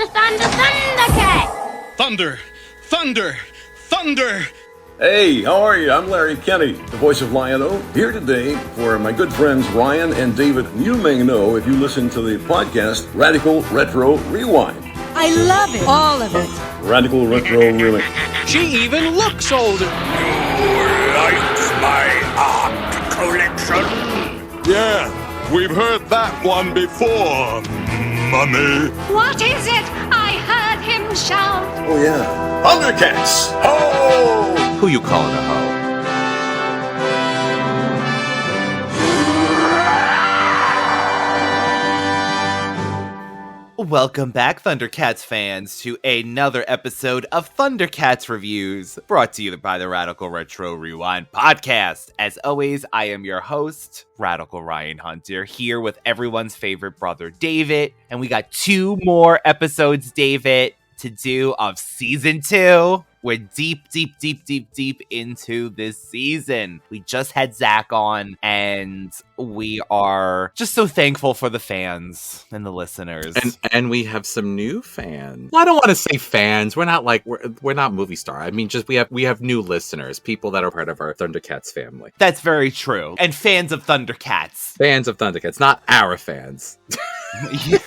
ThunderCat! Thunder! Thunder! Thunder! Hey, how are you? I'm Larry Kenny, the voice of Lion-O, here today for my good friends Ryan and David. You may know if you listen to the podcast Radical Retro Rewind. I love it. All of it. Radical Retro Remix. She even looks older. You like my art collection? Yeah, we've heard that one before, Mummy. What is it? I heard him shout. Oh yeah, ThunderCats! Ho! Who you calling a hoe? Welcome back, ThunderCats fans, to another episode of ThunderCats Reviews, brought to you by the Radical Retro Rewind podcast. As always, I am your host, Radical Ryan Hunter, here with everyone's favorite brother, David, and we got 2 more episodes, David, to do of Season 2. We're deep into this season. We just had Zach on, and we are just so thankful for the fans and the listeners. And we have some new fans. Well, I don't want to say fans. We're not like we're not movie star. I mean, just we have new listeners, people that are part of our ThunderCats family. That's very true. And fans of ThunderCats. Fans of ThunderCats, not our fans. Yeah.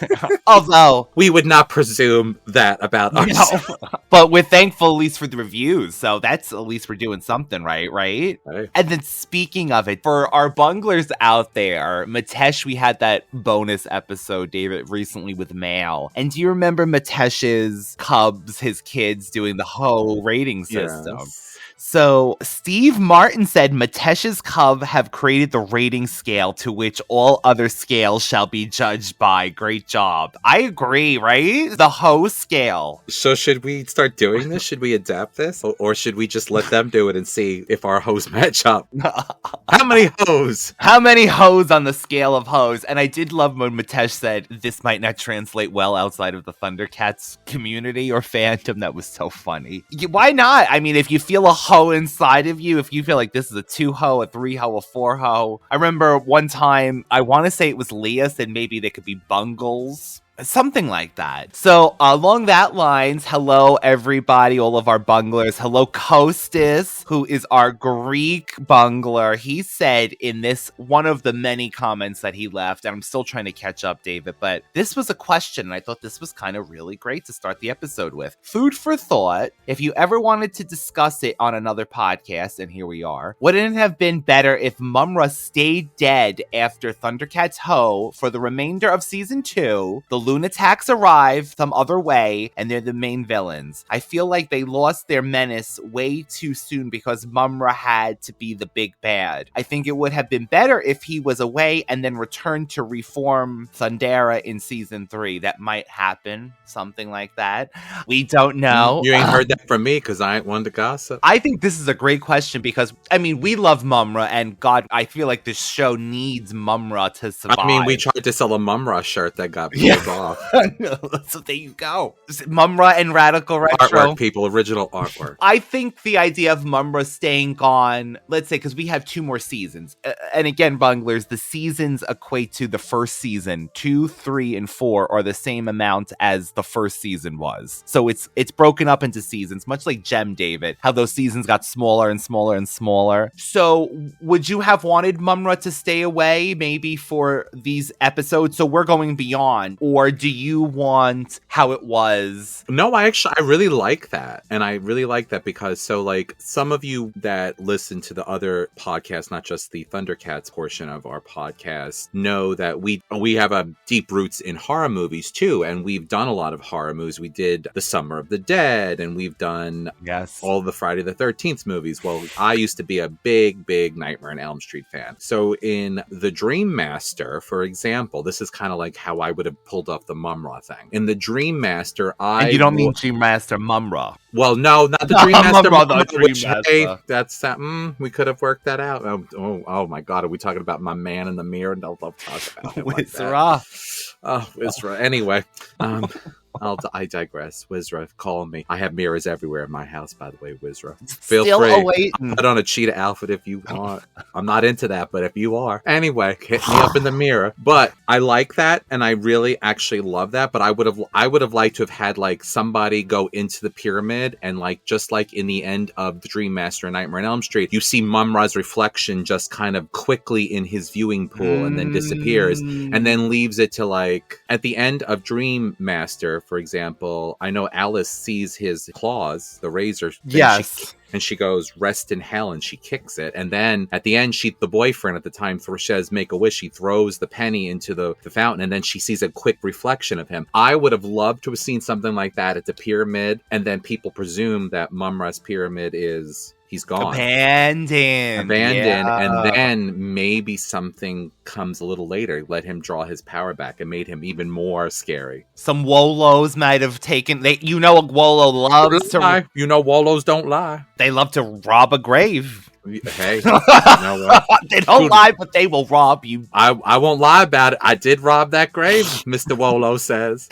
Although we would not presume that about us. No. But we're thankful at least for the reviews, so that's at least we're doing something right? Hey. And then speaking of it, for our bunglers out there, Matesh, we had that bonus episode, David, recently with Mal. And do you remember Matesh's cubs, his kids, doing the whole rating system? Yes. So, Steve Martin said Matesh's cub have created the rating scale to which all other scales shall be judged by. Great job. I agree, right? The hoe scale. So should we start doing this? Should we adapt this? Or should we just let them do it and see if our hoes match up? How many hoes? How many hoes on the scale of hoes? And I did love when Matesh said this might not translate well outside of the ThunderCats community or fandom. That was so funny. Why not? I mean, if you feel a hoe inside of you, if you feel like this is a 2 hoe, a 3 hoe, a 4 hoe. I remember one time, I want to say it was Leah said maybe they could be Bunglers. Something like that. So along that lines, hello everybody, all of our bunglers. Hello Kostis, who is our Greek bungler. He said in this one of the many comments that he left, and I'm still trying to catch up, David, but this was a question, and I thought this was kind of really great to start the episode with. Food for thought. If you ever wanted to discuss it on another podcast, and here we are, wouldn't it have been better if mumm-ra stayed dead after ThunderCats Ho for the remainder of season 2? The Lunatics arrive some other way, and they're the main villains. I feel like they lost their menace way too soon because mumm-ra had to be the big bad. I think it would have been better if he was away and then returned to reform Thundera in season 3. That might happen. Something like that. We don't know. You ain't heard that from me because I ain't one to gossip. I think this is a great question because, I mean, we love mumm-ra, and God, I feel like this show needs mumm-ra to survive. I mean, we tried to sell a mumm-ra shirt that got pulled off. So there you go. mumm-ra and Radical Retro. Artwork, people. Original artwork. I think the idea of mumm-ra staying gone, let's say, because we have 2 more seasons. And again, bunglers, the seasons equate to the first season. 2, 3, and 4 are the same amount as the first season was. So it's broken up into seasons, much like Gem, David, how those seasons got smaller and smaller and smaller. So would you have wanted mumm-ra to stay away maybe for these episodes? So we're going beyond. Or do you want how it was? No, I really like that. And I really like that because some of you that listen to the other podcasts, not just the ThunderCats portion of our podcast, know that we have a deep roots in horror movies too. And we've done a lot of horror movies. We did The Summer of the Dead, and we've done all the Friday the 13th movies. Well, I used to be a big Nightmare on Elm Street fan. So in The Dream Master, for example, this is kind of like how I would have pulled off the mumm-ra thing. In The Dream Master, And you don't mean Dream Master, mumm-ra. Well, no, not the Dream Master. The Dream Master. Hey, that's we could have worked that out. Oh my God, are we talking about my man in the mirror? No, love talk about it like that. Oh, Wizra. Anyway, I digress. Wizra, call me. I have mirrors everywhere in my house, by the way, Wizra. Feel Still free. awaiting. Put on a cheetah outfit if you want. I'm not into that, but if you are. Anyway, hit me up in the mirror. But I like that, and I really actually love that, but I would have liked to have had, like, somebody go into the pyramid and, like, just like in the end of The Dream Master and Nightmare on Elm Street, you see Mumm-ra's reflection just kind of quickly in his viewing pool and then disappears, and then leaves it to, like, at the end of Dream Master, for example, I know Alice sees his claws, the razor. Yes. And she goes, rest in hell, and she kicks it. And then at the end, the boyfriend at the time, says, make a wish. She throws the penny into the fountain, and then she sees a quick reflection of him. I would have loved to have seen something like that at the pyramid, and then people presume that Mumm-ra's pyramid he's gone. Abandoned. Yeah. And then maybe something comes a little later, let him draw his power back and made him even more scary. Some Wolos might have taken, a Wolo loves to... You know Wolos don't lie. They love to rob a grave. Hey, you know what? They don't lie, but they will rob you. I won't lie about it. I did rob that grave, Mr. Wolo says.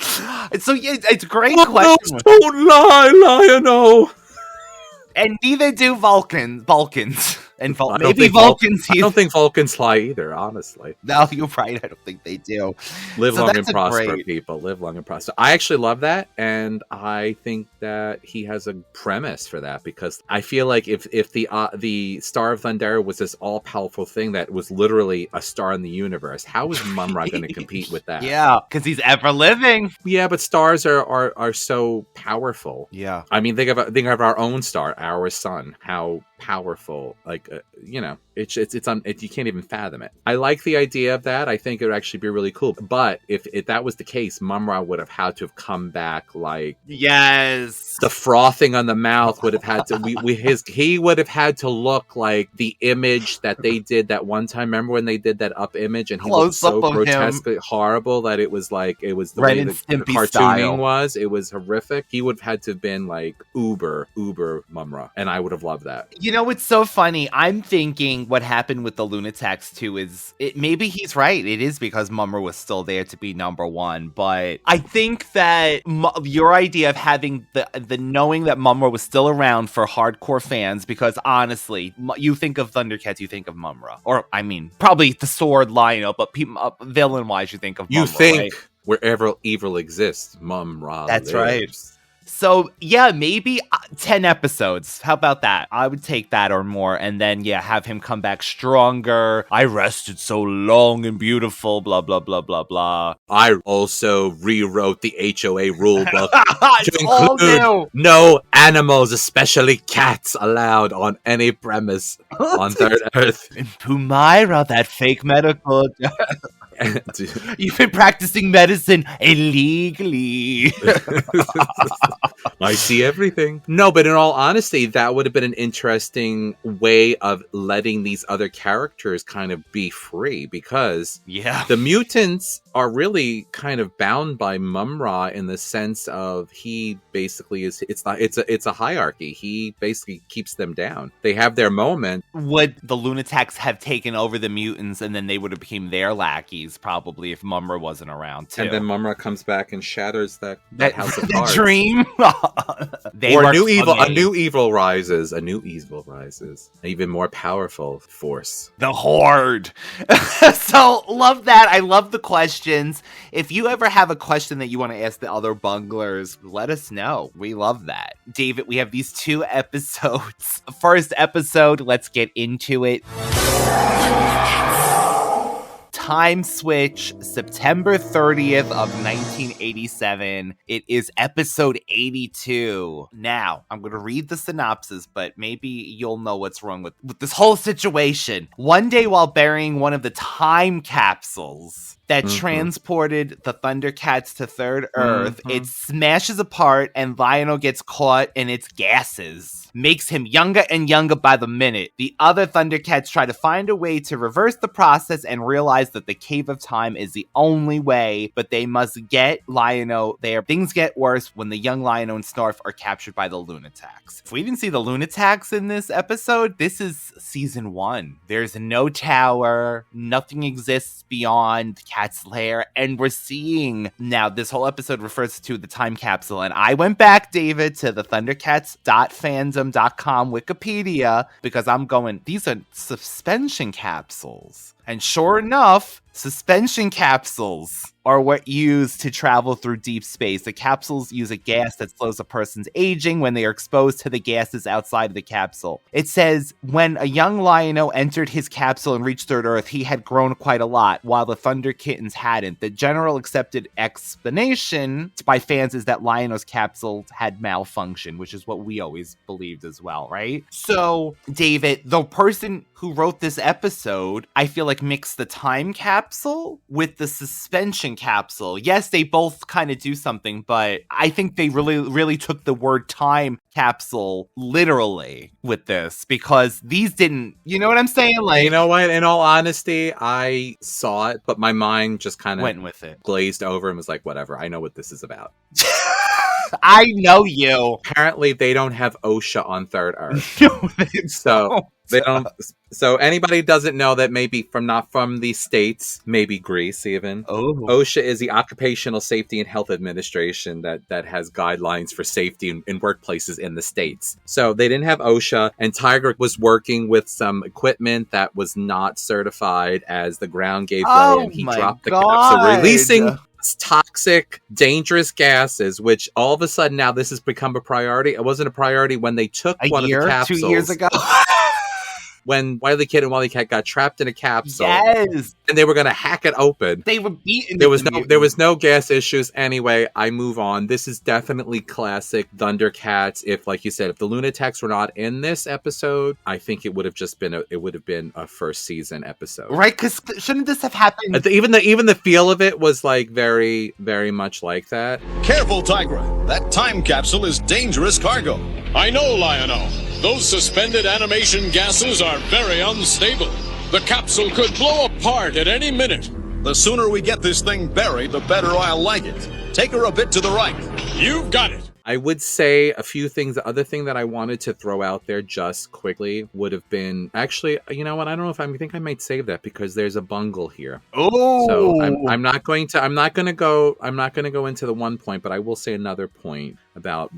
So yeah, it's a great question. Don't lie, Lion-O. And neither do Vulcans. And maybe Vulcans. I don't think Vulcans lie either, honestly. No, you're right. I don't think they do. Live long and prosper, people. Live long and prosper. I actually love that, and I think that he has a premise for that, because I feel like if the Star of Thundera was this all-powerful thing that was literally a star in the universe, how is Mumm-ra going to compete with that? Yeah, because he's ever living. Yeah, but stars are so powerful. Yeah. I mean, think of our own star, our sun. How powerful, like, you can't even fathom it. I like the idea of that. I think it would actually be really cool. But if that was the case, Mumm-ra would have had to have come back, like, yes, the frothing on the mouth would have had to. He would have had to look like the image that they did that one time. Remember when they did that up image and he looked so grotesquely horrible that it was the way the cartooning style was. It was horrific. He would have had to have been like uber Mumm-ra, and I would have loved that. You know, it's so funny. I'm thinking what happened with the Lunatics too is maybe he's right. It is because Mumm-ra was still there to be number one. But I think that your idea of having the knowing that Mumm-ra was still around for hardcore fans, because honestly, you think of ThunderCats, you think of Mumm-ra, or I mean, probably the sword Lion-O, but villain wise, you think of Mumm-ra. You think right? Wherever evil exists, Mumm-ra. That's lives. right. So, yeah, maybe 10 episodes. How about that? I would take that or more. And then, yeah, have him come back stronger. I rested so long and beautiful, blah, blah, blah, blah, blah. I also rewrote the HOA rulebook to all include new. No animals, especially cats, allowed on any premise on Third Earth. And Pumaira, that fake medical... You've been practicing medicine illegally. I see everything. No, but in all honesty, that would have been an interesting way of letting these other characters kind of be free, because the mutants are really kind of bound by Mumm-ra in the sense of he basically is. It's a hierarchy. He basically keeps them down. They have their moment. Would the Lunatics have taken over the mutants, and then they would have become their lackeys? Probably, if Mumm-ra wasn't around too. And then Mumm-ra comes back and shatters that house of cards. Dream. A new evil rises. A new evil rises. An even more powerful force. The Horde. So, love that. I love the questions. If you ever have a question that you want to ask the other bunglers, let us know. We love that. David, we have these 2 episodes. First episode, let's get into it. Time switch, September 30th of 1987. It is episode 82. Now, I'm going to read the synopsis, but maybe you'll know what's wrong with this whole situation. One day while burying one of the time capsules that transported the ThunderCats to Third Earth, it smashes apart and Lion-O gets caught in its gases. Makes him younger and younger by the minute. The other ThunderCats try to find a way to reverse the process and realize the that the Cave of Time is the only way, but they must get Lion-O there. Things get worse when the young Lion-O and Snarf are captured by the Lunatics. If we didn't see the Lunatics in this episode, this is season 1. There's no tower, nothing exists beyond Cat's lair, and we're seeing now this whole episode refers to the time capsule. And I went back, David, to the ThunderCats.fandom.com Wikipedia because I'm going, these are suspension capsules. And sure enough, suspension capsules are what used to travel through deep space. The capsules use a gas that slows a person's aging when they are exposed to the gases outside of the capsule. It says, when a young Lion-O entered his capsule and reached Third Earth, he had grown quite a lot, while the Thunder Kittens hadn't. The general accepted explanation by fans is that Lion-O's capsule had malfunctioned, which is what we always believed as well, right? So, David, the person who wrote this episode, I feel like mixed the time capsule with the suspension capsule. Yes, they both kind of do something, but I think they really took the word time capsule literally with this, because these didn't, you know what I'm saying? Like, you know what? In all honesty, I saw it, but my mind just kind of went with it, glazed over, and was like, whatever, I know what this is about. I know you. Apparently, they don't have OSHA on Third Earth. No, they don't. So anybody doesn't know that maybe not from the States, maybe Greece even. Oh. OSHA is the Occupational Safety and Health Administration that has guidelines for safety in workplaces in the States. So they didn't have OSHA, and Tygra was working with some equipment that was not certified as the ground gave way, and he dropped the capsule, releasing toxic, dangerous gases, which all of a sudden now this has become a priority. It wasn't a priority when they took one of the capsules. 2 years ago. When Wily Kid and Wily Cat got trapped in a capsule, yes, and they were going to hack it open. They were beaten. There was no gas issues. Anyway, I move on. This is definitely classic ThunderCats. If, like you said, if the Lunatics were not in this episode, I think it would have just been a first season episode, right? Because shouldn't this have happened? Even the feel of it was like very, very much like that. Careful, Tygra. That time capsule is dangerous cargo. I know, Lion-O. Those suspended animation gases are very unstable. The capsule could blow apart at any minute. The sooner we get this thing buried, the better I'll like it. Take her a bit to the right. You've got it. I would say a few things. The other thing that I wanted to throw out there just quickly would have been, actually, you know what? I don't know if I think I might save that because there's a bungle here. Oh, so I'm not going to go into the one point, but I will say another point about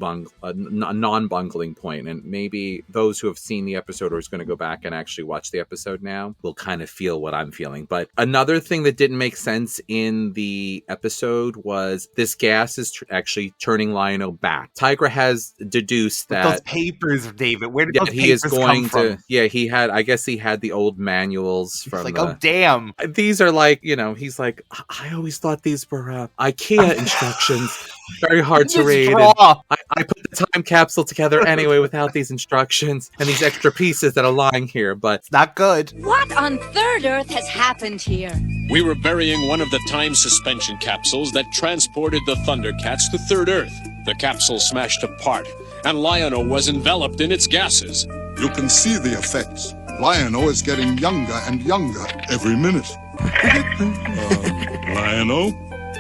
a non-bungling point, and maybe those who have seen the episode or is going to go back and actually watch the episode now will kind of feel what I'm feeling. But another thing that didn't make sense in the episode was this gas is actually turning Lion-O back. Tygra has deduced that those papers, David. Where did those he papers is going come from? to? Yeah, he had. I guess he had the old manuals from. Like, oh damn! These are like, he's like, I always thought these were IKEA instructions. Very hard to read. I put the time capsule together anyway without these instructions and these extra pieces that are lying here, but it's not good. What on Third Earth has happened here? We were burying one of the time suspension capsules that transported the ThunderCats to Third Earth. The capsule smashed apart, and Lion-O was enveloped in its gases. You can see the effects. Lion-O is getting younger and younger every minute. Lion-O,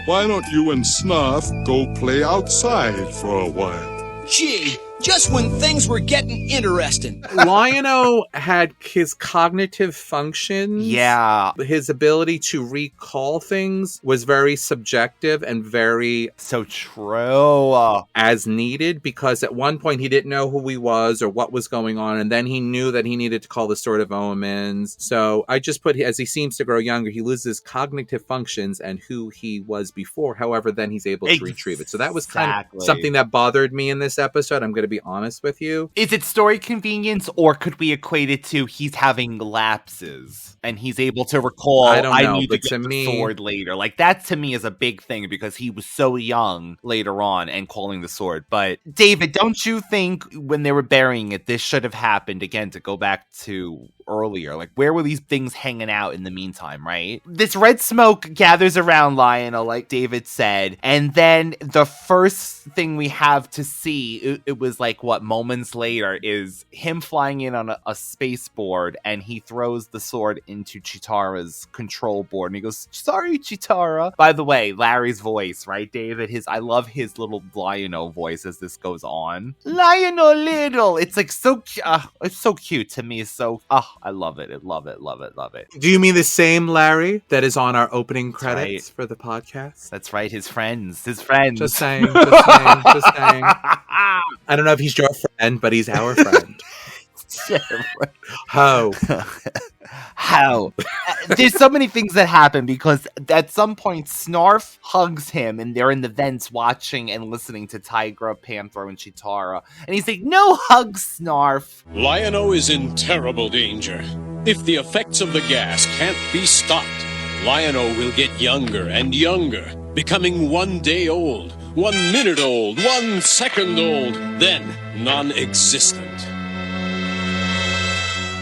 why don't you and Snarf go play outside for a while? Gee, just when things were getting interesting. Lion-O had his cognitive functions. Yeah. His ability to recall things was very subjective and very... So true. As needed, because at one point he didn't know who he was or what was going on, and then he knew that he needed to call the Sword of Omens. So I just put, as he seems to grow younger, he loses cognitive functions and who he was before. However, then he's able to retrieve it. So that was kind of something that bothered me in this episode. I'm going to be honest with you. Is it story convenience, or could we equate it to he's having lapses and he's able to recall, I need to get the sword later? Like, that to me is a big thing because he was so young later on and calling the sword. But David, don't you think when they were burying it, this should have happened again, to go back to earlier? Like, where were these things hanging out in the meantime, right? This red smoke gathers around Lion-O, like David said, and then the first thing we have to see, it was is like what moments later is him flying in on a space board, and he throws the sword into Chitara's control board, and he goes, "Sorry, Chitara." By the way, Larry's voice, right, David? I love his little Lion-O voice as this goes on. Lion-O little. It's like it's so cute to me. So, I love it. Love it. Do you mean the same Larry that is on our opening credits for the podcast? That's right. His friends. Just saying. I don't know if he's your friend, but he's our friend. How? There's so many things that happen because at some point Snarf hugs him and they're in the vents watching and listening to Tygra, Panthro, and Chitara. And he's like, "No hugs, Snarf." Lion-O is in terrible danger. If the effects of the gas can't be stopped, Lion-O will get younger and younger, becoming 1 day old, 1 minute old, 1 second old, then non-existent.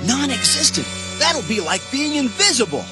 Non-existent? That'll be like being invisible.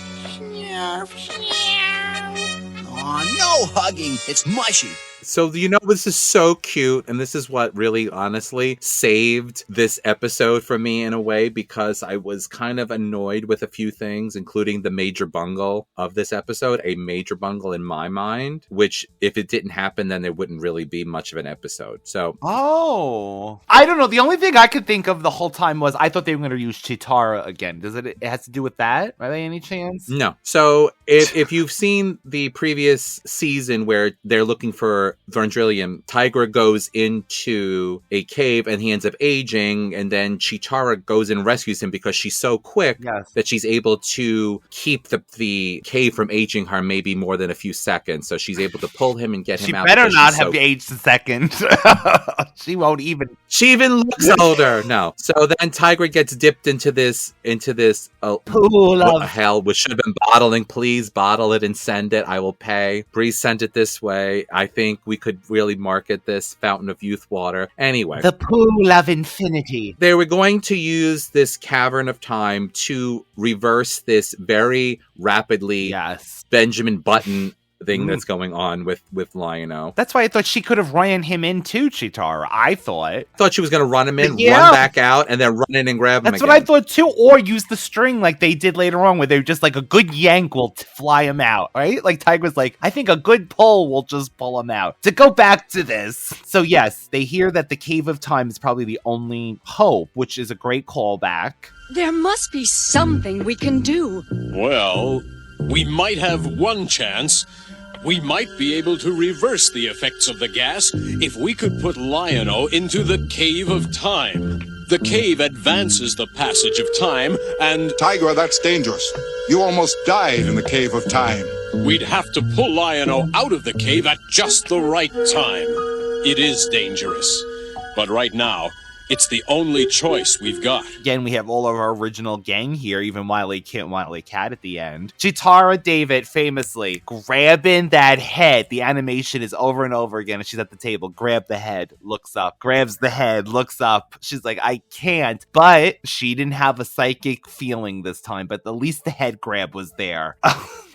Aw, no hugging. It's mushy. So, this is so cute, and this is what really, honestly, saved this episode for me in a way, because I was kind of annoyed with a few things, including the major bungle of this episode, a major bungle in my mind, which, if it didn't happen, then there wouldn't really be much of an episode. So, I don't know. The only thing I could think of the whole time was I thought they were going to use Chitara again. Does it has to do with that? Are there any chance? No. So, if you've seen the previous season where they're looking for Thundrillium, Tygra goes into a cave and he ends up aging, and then Chitara goes and rescues him because she's so quick that she's able to keep the cave from aging her maybe more than a few seconds. So she's able to pull him and get him out. She better not have aged a second. She won't even. She even looks older. No. So then Tygra gets dipped into this pool of hell, which should have been bottling. Please bottle it and send it. I will pay. Please send it this way. I think we could really market this fountain of youth water. Anyway. The pool of infinity. They were going to use this cavern of time to reverse this very rapidly Benjamin Button thing that's going on with Lion-O. That's why I thought she could have ran him in too, Chitara. I thought she was going to run him in, run back out, and then run in and grab him That's again. what I thought too. Or use the string like they did later on, where they were just like a good yank will fly him out, right? Like Tiger's like, I think a good pull will just pull him out. To go back to this. So yes, they hear that the Cave of Time is probably the only hope, which is a great callback. There must be something we can do. Well, we might have one chance. We might be able to reverse the effects of the gas if we could put Lion-O into the Cave of Time. The cave advances the passage of time, and... Tygra, that's dangerous. You almost died in the Cave of Time. We'd have to pull Lion-O out of the cave at just the right time. It is dangerous. But right now, it's the only choice we've got. Again, we have all of our original gang here, even Wily Kit and Wily Cat at the end. Chitara David, famously, grabbing that head. The animation is over and over again, and she's at the table. Grab the head, looks up. Grabs the head, looks up. She's like, I can't. But she didn't have a psychic feeling this time, but at least the head grab was there.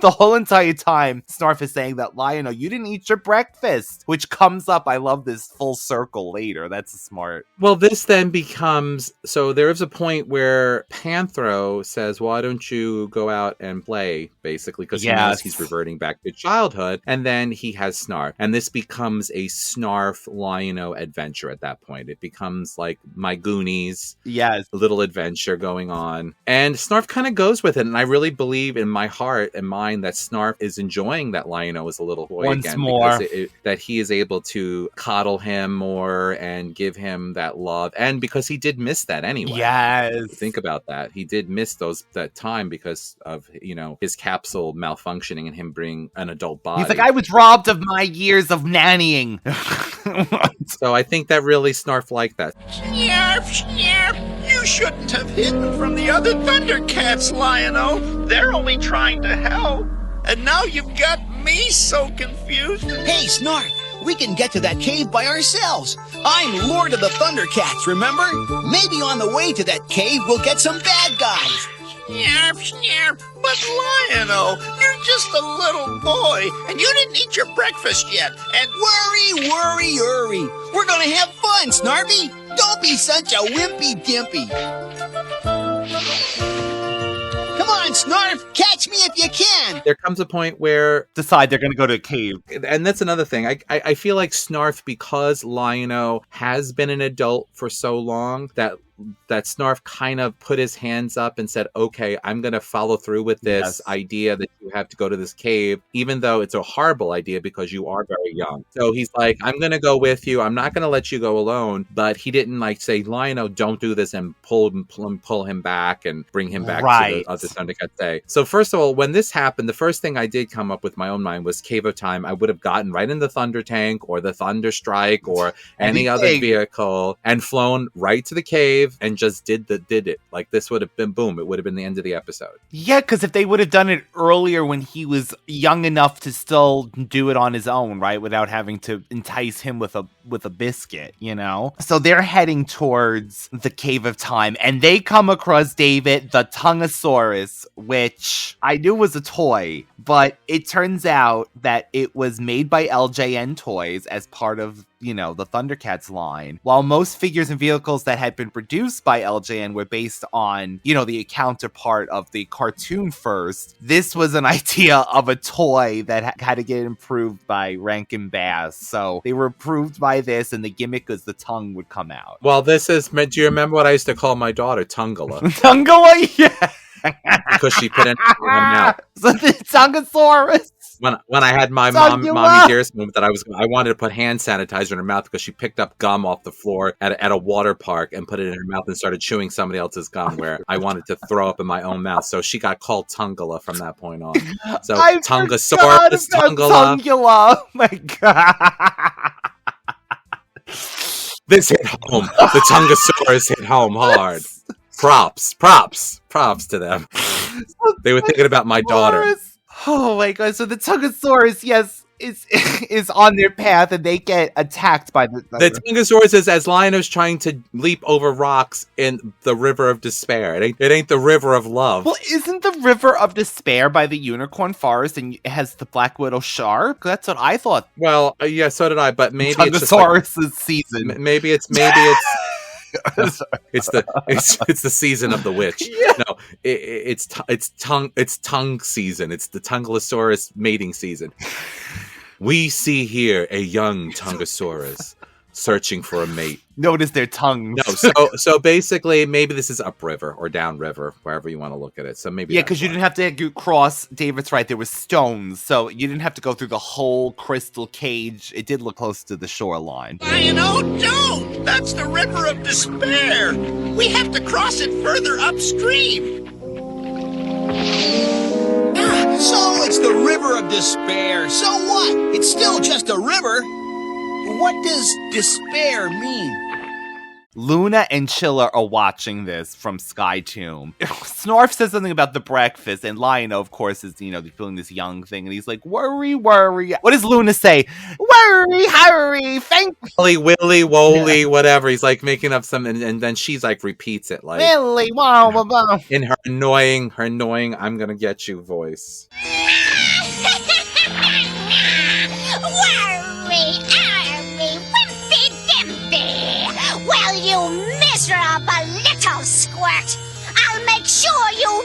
The whole entire time, Snarf is saying that, Lion-O, you didn't eat your breakfast, which comes up, I love this, full circle later. That's smart. Well, this then becomes, so there is a point where Panthro says, why don't you go out and play, basically, because he knows he's reverting back to childhood, and then he has Snarf, and this becomes a Snarf Lion-O adventure at that point. It becomes like my Goonies little adventure going on, and Snarf kind of goes with it, and I really believe in my heart and mind that Snarf is enjoying that Lion-O is a little boy once again, more, because that he is able to coddle him more and give him that love. And because he did miss that anyway. Yes. Think about that. He did miss that time because of, his capsule malfunctioning and him being an adult body. He's like, I was robbed of my years of nannying. So I think that really Snarf liked that. Snarf. You shouldn't have hidden from the other ThunderCats, Lion-O. They're only trying to help. And now you've got me so confused. Hey, Snarf. We can get to that cave by ourselves. I'm Lord of the ThunderCats, remember? Maybe on the way to that cave, we'll get some bad guys. Snarf. But Lion-O, you're just a little boy, and you didn't eat your breakfast yet. And worry. We're gonna have fun, Snarfy. Don't be such a wimpy dimpy. Come on, Snarf, catch me if you can. There comes a point where decide they're going to go to a cave. And that's another thing. I feel like Snarf, because Lion-O has been an adult for so long, that Snarf kind of put his hands up and said, okay, I'm going to follow through with this idea that you have to go to this cave, even though it's a horrible idea because you are very young. So he's like, I'm going to go with you. I'm not going to let you go alone. But he didn't like say, Lion-O, don't do this, and pull him back and bring him back to the other ThunderCats day. So first of all, when this happened, the first thing I did come up with my own mind was Cave of Time. I would have gotten right in the Thunder Tank or the Thunder Strike or any other vehicle and flown right to the cave and just did it. Like, this would have been boom. It would have been the end of the episode. Yeah, because if they would have done it earlier when he was young enough to still do it on his own, right, without having to entice him with a biscuit, you know? So they're heading towards the Cave of Time, and they come across David, the Tongosaurus, which I knew was a toy, but it turns out that it was made by LJN Toys as part of, you know, the ThunderCats line. While most figures and vehicles that had been produced by LJN were based on, you know, the counterpart of the cartoon first, this was an idea of a toy that had to get improved by Rankin Bass. So they were approved by this, and the gimmick was the tongue would come out. Well, do you remember what I used to call my daughter? Tungala. Tungala? Yeah. Because she put it in her mouth. So the Tongosaurus. When I had my mommy dearest moment that I wanted to put hand sanitizer in her mouth because she picked up gum off the floor at a water park and put it in her mouth and started chewing somebody else's gum, where I wanted to throw up in my own mouth. So she got called Tungala from that point on. So Tongosaurus, Tungala. Oh my god. This hit home. The Tongosaurus hit home hard. Props to them. They were thinking about my daughter. Oh my god! So the Tongosaurus, yes, is on their path, and they get attacked by the Tongosaurus is as Lion-O's trying to leap over rocks in the River of Despair. It ain't the River of Love. Well, isn't the River of Despair by the Unicorn Forest, and it has the Black Widow shark? That's what I thought. Well, yeah, so did I. But maybe Tongosaurus' season. Maybe it's. It's the season of the witch. Yeah. No, it's tongue season. It's the Tungalosaurus mating season. We see here a young Tongosaurus searching for a mate. Notice their tongues. No, so basically, maybe this is upriver or downriver, wherever you want to look at it. So maybe because you didn't have to cross. David's right. There was stones, so you didn't have to go through the whole crystal cage. It did look close to the shoreline. Lion-O, don't! That's the River of Despair. We have to cross it further upstream. So it's the River of Despair. So what? It's still just a river. What does despair mean? Luna and Chilla are watching this from Sky Tomb. Snarf says something about the breakfast, and Lion-O, of course, is, feeling this young thing, and he's like, worry. What does Luna say? Worry, hurry, thankfully, willy, woly, whatever. He's like making up some, and then she's like repeats it like, willy, wow, wow, wow. In her annoying, I'm gonna get you voice. Well, you miserable little squirt! I'll make sure you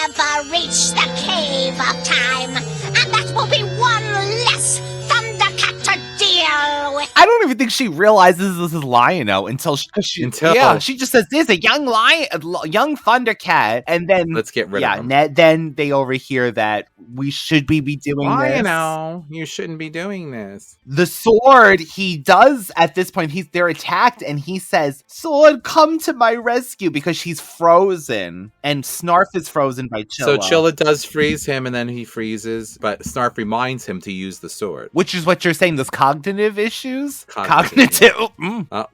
never reach the Cave of Time, and that will be one less ThunderCat to deal with. I don't even think she realizes this is Lion-O until she just says, "There's a young ThunderCat," and then let's get rid of him. Then they overhear that we should be doing Lion-O, you shouldn't be doing this. The sword, he does at this point. They're attacked, and he says, "Sword, come to my rescue," because she's frozen, and Snarf is frozen by Chilla. So Chilla does freeze him, and then he freezes, but Snarf reminds him to use the sword. Which is what you're saying. There's cognitive issues. Cognitive.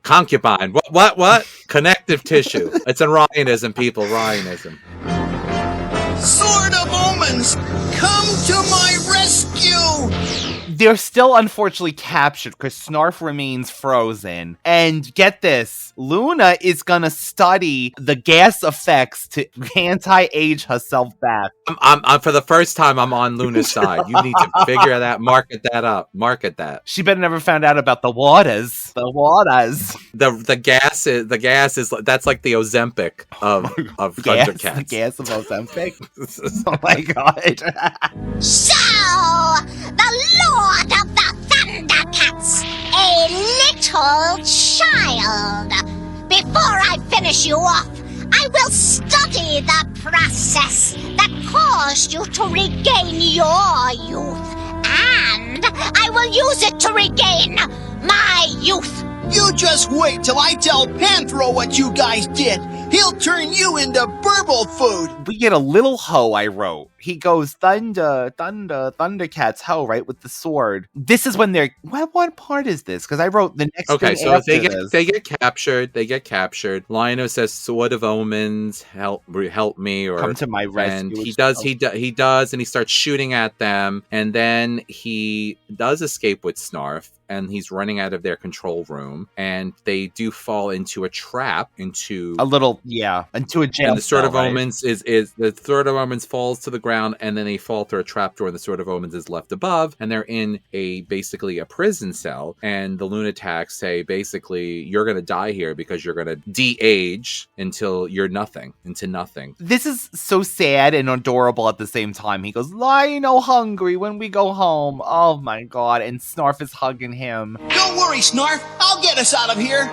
Concubine. What? Connective tissue. It's a Ryanism, people. Ryanism. Sword of Omens, come to my rescue! They're still unfortunately captured because Snarf remains frozen. And get this, Luna is gonna study the gas effects to anti-age herself back. I'm for the first time, I'm on Luna's side. You need to figure that, market that up. Market that. She better never found out about the waters. The waters. The gas is that's like the Ozempic of ThunderCats. The gas of Ozempic. Oh my god. So, the Lord of the ThunderCats, a little child. Before I finish you off, I will study the process that caused you to regain your youth. And I will use it to regain my youth. You just wait till I tell Panthro what you guys did. He'll turn you into burble food. We get a little hoe I wrote. He goes, ThunderCats hoe, right, with the sword. This is when they're... What part is this? Because I wrote the next thing so after they get captured. Lion-O says, Sword of Omens, help me, or come to my rescue. And he does, and he starts shooting at them, and then he does escape with Snarf, and he's running out of their control room, and they do fall into a trap, into a jail. And the Sword of Omens is the Sword of Omens falls to the ground, and then they fall through a trapdoor, and the Sword of Omens is left above, and they're in basically a prison cell, and the Lunatics say, basically, you're gonna die here because you're gonna de-age until you're nothing, into nothing. This is so sad and adorable at the same time. He goes, Lion-O hungry when we go home. Oh my god, and Snarf is hugging him. Don't worry, Snarf. I'll get us out of here.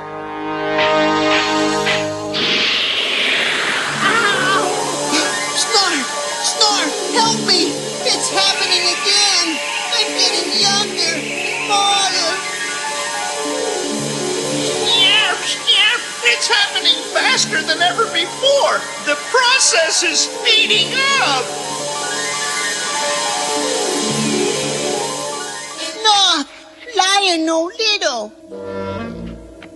Snarf, help me! It's happening again! I'm getting younger, smaller. It's happening faster than ever before. The process is speeding up. No, Lion-O little.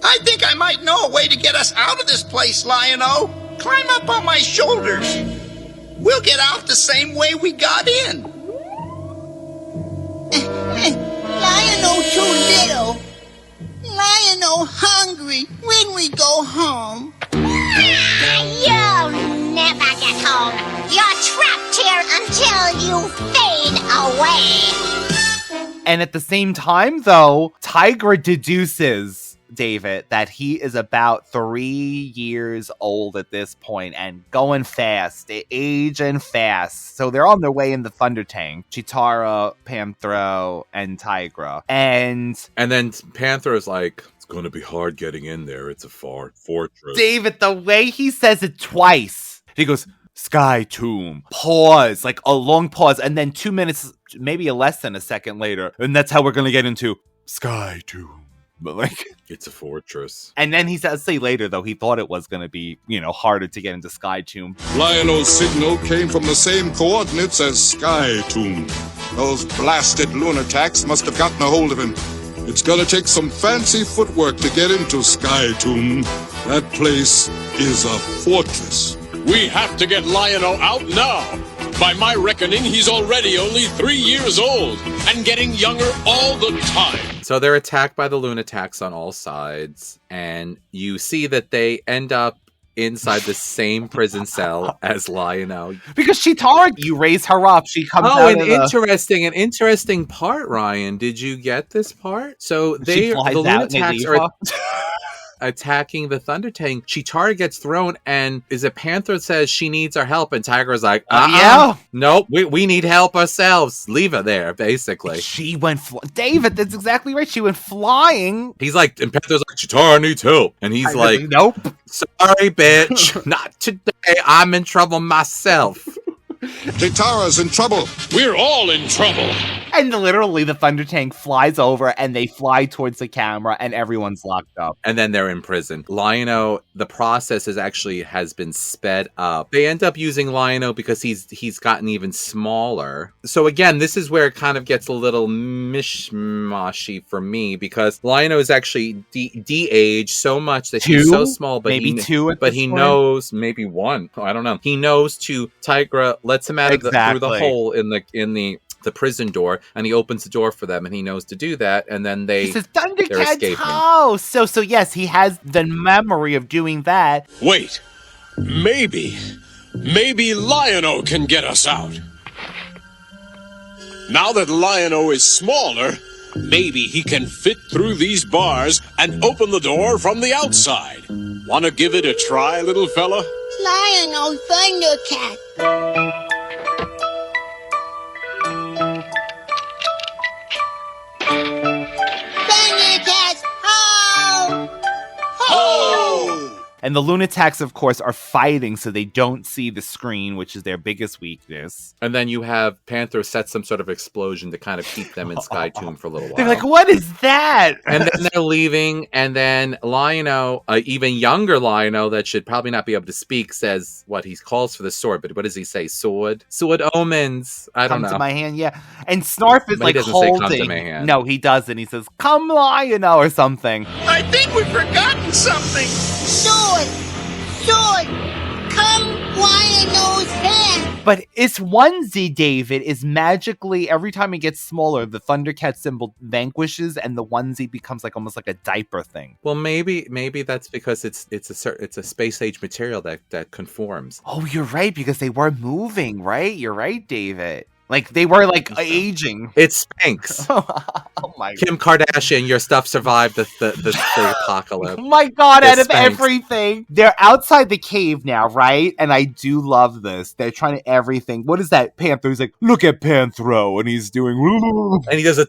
I think I might know a way to get us out of this place, Lion-O. Climb up on my shoulders. We'll get out the same way we got in. Lion-O too little. Lion-O hungry when we go home. You'll never get home. You're trapped here until you fade away. And at the same time, though, Tygra deduces, David, that he is about 3 years old at this point and going fast, aging fast. So they're on their way in the Thunder Tank. Cheetara, Panthro, and Tygra. And then Panthro's like, it's going to be hard getting in there. It's a fortress. David, the way he says it twice, he goes, Sky Tomb. Pause, like a long pause, and then 2 minutes, maybe less than a second later, and that's how we're going to get into Sky Tomb. But like, it's a fortress. And then he says, say later, though, he thought it was going to be, harder to get into Sky Tomb. Lion-O's signal came from the same coordinates as Sky Tomb. Those blasted Lunatics must have gotten a hold of him. It's gonna take some fancy footwork to get into Sky Tomb. That place is a fortress. We have to get Lion-O out now. By my reckoning, he's already only 3 years old and getting younger all the time. So they're attacked by the Lunatics on all sides, and you see that they end up inside the same prison cell as Lion-O. Because you raise her up, she comes out an interesting part, Ryan. Did you get this part? So the Lunatics are attacking the Thunder Tank. Cheetara gets thrown, and Panther says she needs our help, and Tygra's like, nope, we need help ourselves. Leave her there, basically. She went David, that's exactly right. She went flying. He's like, and Panther's like, Cheetara needs help. And he's like, nope. Sorry, bitch. Not today. I'm in trouble myself. Cheetara's in trouble. We're all in trouble. And literally the Thunder Tank flies over and they fly towards the camera and everyone's locked up. And then they're in prison. Lion-O, the process has been sped up. They end up using Lion-O because he's gotten even smaller. So again, this is where it kind of gets a little mishmashy for me, because Lion-O is actually de-aged so much that he's so small, but he knows, maybe one, I don't know. He knows Tygra lets him out of through the hole in the prison door, and he opens the door for them, and he knows to do that, and then he says, ThunderCats house. So yes, he has the memory of doing that. Wait, maybe Lion-O can get us out. Now that Lion-O is smaller, Maybe he can fit through these bars and open the door from the outside. Wanna give it a try, little fella? Lion-O, ThunderCat. ThunderCats, ho! Ho! And the Lunatics, of course, are fighting so they don't see the screen, which is their biggest weakness. And then you have Panther set some sort of explosion to kind of keep them in Sky Tomb for a little while. They're like, what is that? And then they're leaving, and then Lion-O, even younger Lion-O that should probably not be able to speak, says what he calls for the sword, but what does he say? Sword omens. I don't know. Come to my hand, yeah. And Snarf is But he like doesn't say, holding. "Come to my hand." No, he doesn't. He says, "Come, Lion-O," or something. I think we've forgotten something. Sword! Sword! Come, Lion-O's hand! But its onesie, David, is magically, every time it gets smaller, the ThunderCat symbol vanquishes and the onesie becomes like almost like a diaper thing. Well, maybe that's because it's a space age material that conforms. Oh, you're right, because they were moving, right? You're right, David. Like, they were, like, aging. It spanks. Oh, my God. Kim Kardashian, your stuff survived the apocalypse. Oh, my God, It out of spanks. everything. They're outside the cave now, right? And I do love this. They're trying to everything. What is that? Panther's like, look at Panthro. And he's doing... And he does a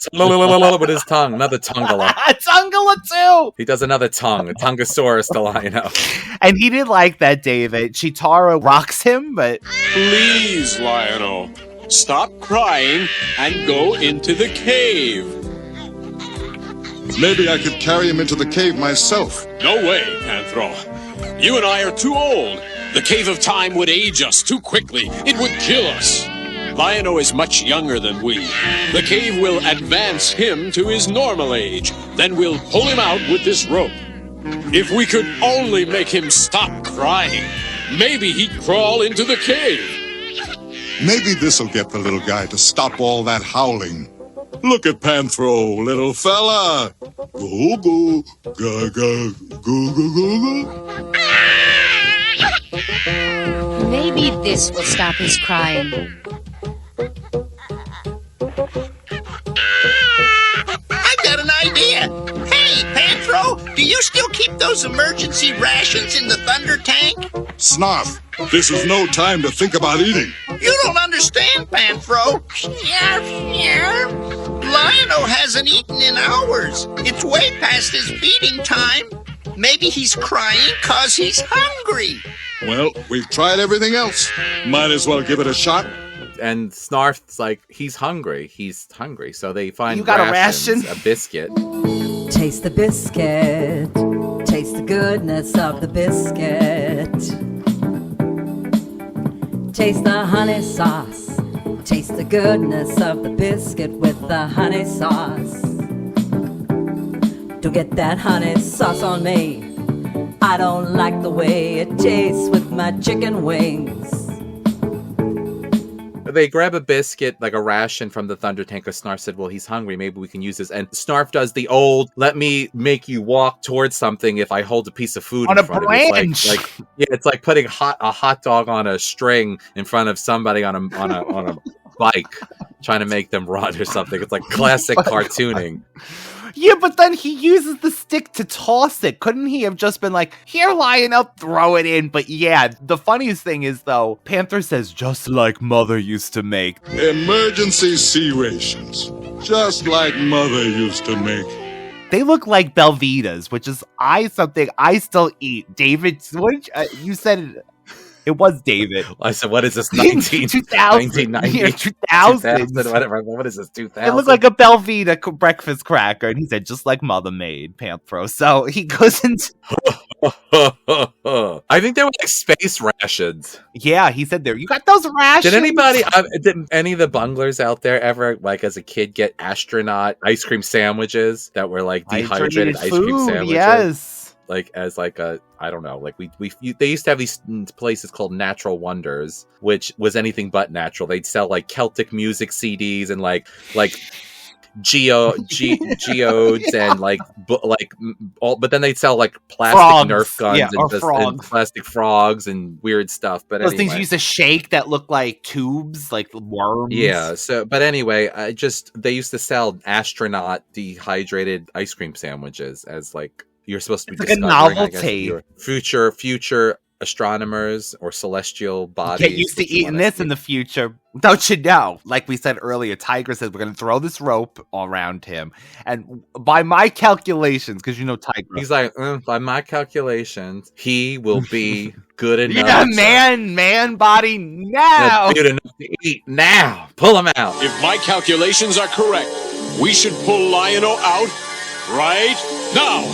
with his tongue. Another tungala. Tungala, too! He does another tongue. A Tungosaurus to Lion-O. And he didn't like that, David. Chitara rocks him, but... Please, Lion-O. Stop crying and go into the cave. Maybe I could carry him into the cave myself. No way, Panthro. You and I are too old. The Cave of Time would age us too quickly. It would kill us. Lion-O is much younger than we. The cave will advance him to his normal age. Then we'll pull him out with this rope. If we could only make him stop crying, maybe he'd crawl into the cave. Maybe this'll get the little guy to stop all that howling. Look at Panthro, little fella. Goo goo, ga ga, goo goo goo goo. Maybe this will stop his crying. I've got an idea. Hey, Panthro, do you still keep those emergency rations in the thunder tank? Snarf, this is no time to think about eating. You don't understand, Panthro. Lion-O hasn't eaten in hours. It's way past his feeding time. Maybe he's crying 'cause he's hungry. Well, we've tried everything else. Might as well give it a shot. And Snarf's like, he's hungry. He's hungry. So they find You got rations, a ration? a biscuit. Taste the biscuit. Taste the goodness of the biscuit. Taste the honey sauce. Taste the goodness of the biscuit with the honey sauce. Don't get that honey sauce on me. I don't like the way it tastes with my chicken wings. They grab a biscuit, like a ration from the Thunder Tank, because Snarf said, well, he's hungry, maybe we can use this. And Snarf does the old, let me make you walk towards something if I hold a piece of food on in a front branch. of you. It's like putting a hot dog on a string in front of somebody on a bike, trying to make them run or something. It's like classic cartooning. Yeah, but then he uses the stick to toss it. Couldn't he have just been like, here, Lion-O, throw it in? But yeah, the funniest thing is, though, Panther says, just like Mother used to make. Emergency sea rations. Just like Mother used to make. They look like Belvitas, which is something I still eat. David, you said it was David. I said, what is this, 2000? 1990? 2000. Whatever. What is this, 2000? It looked like a Belvita breakfast cracker. And he said, just like Mother made, Panthro. So he goes into... I think they were like space rations. Yeah, he said there. You got those rations? Did any of the bunglers out there ever, like as a kid, get astronaut ice cream sandwiches that were like dehydrated ice cream sandwiches? Yes. Like as like a, I don't know, like they used to have these places called Natural Wonders, which was anything but natural. They'd sell like Celtic music CDs and like geodes and but then they'd sell like plastic Frogs. Nerf guns and plastic frogs and weird stuff. But those things you used to shake that look like tubes, like worms. Yeah. So, but anyway, they used to sell astronaut dehydrated ice cream sandwiches as like you're supposed to be like a novelty. Future astronomers or celestial bodies. Get used to eating this in the future. Don't you know? Like we said earlier, Tygra said we're going to throw this rope around him. And by my calculations, because you know Tygra. He's like, by my calculations, he will be good enough. Yeah, man body now. Good enough to eat now. Pull him out. If my calculations are correct, we should pull Lion-O out right now.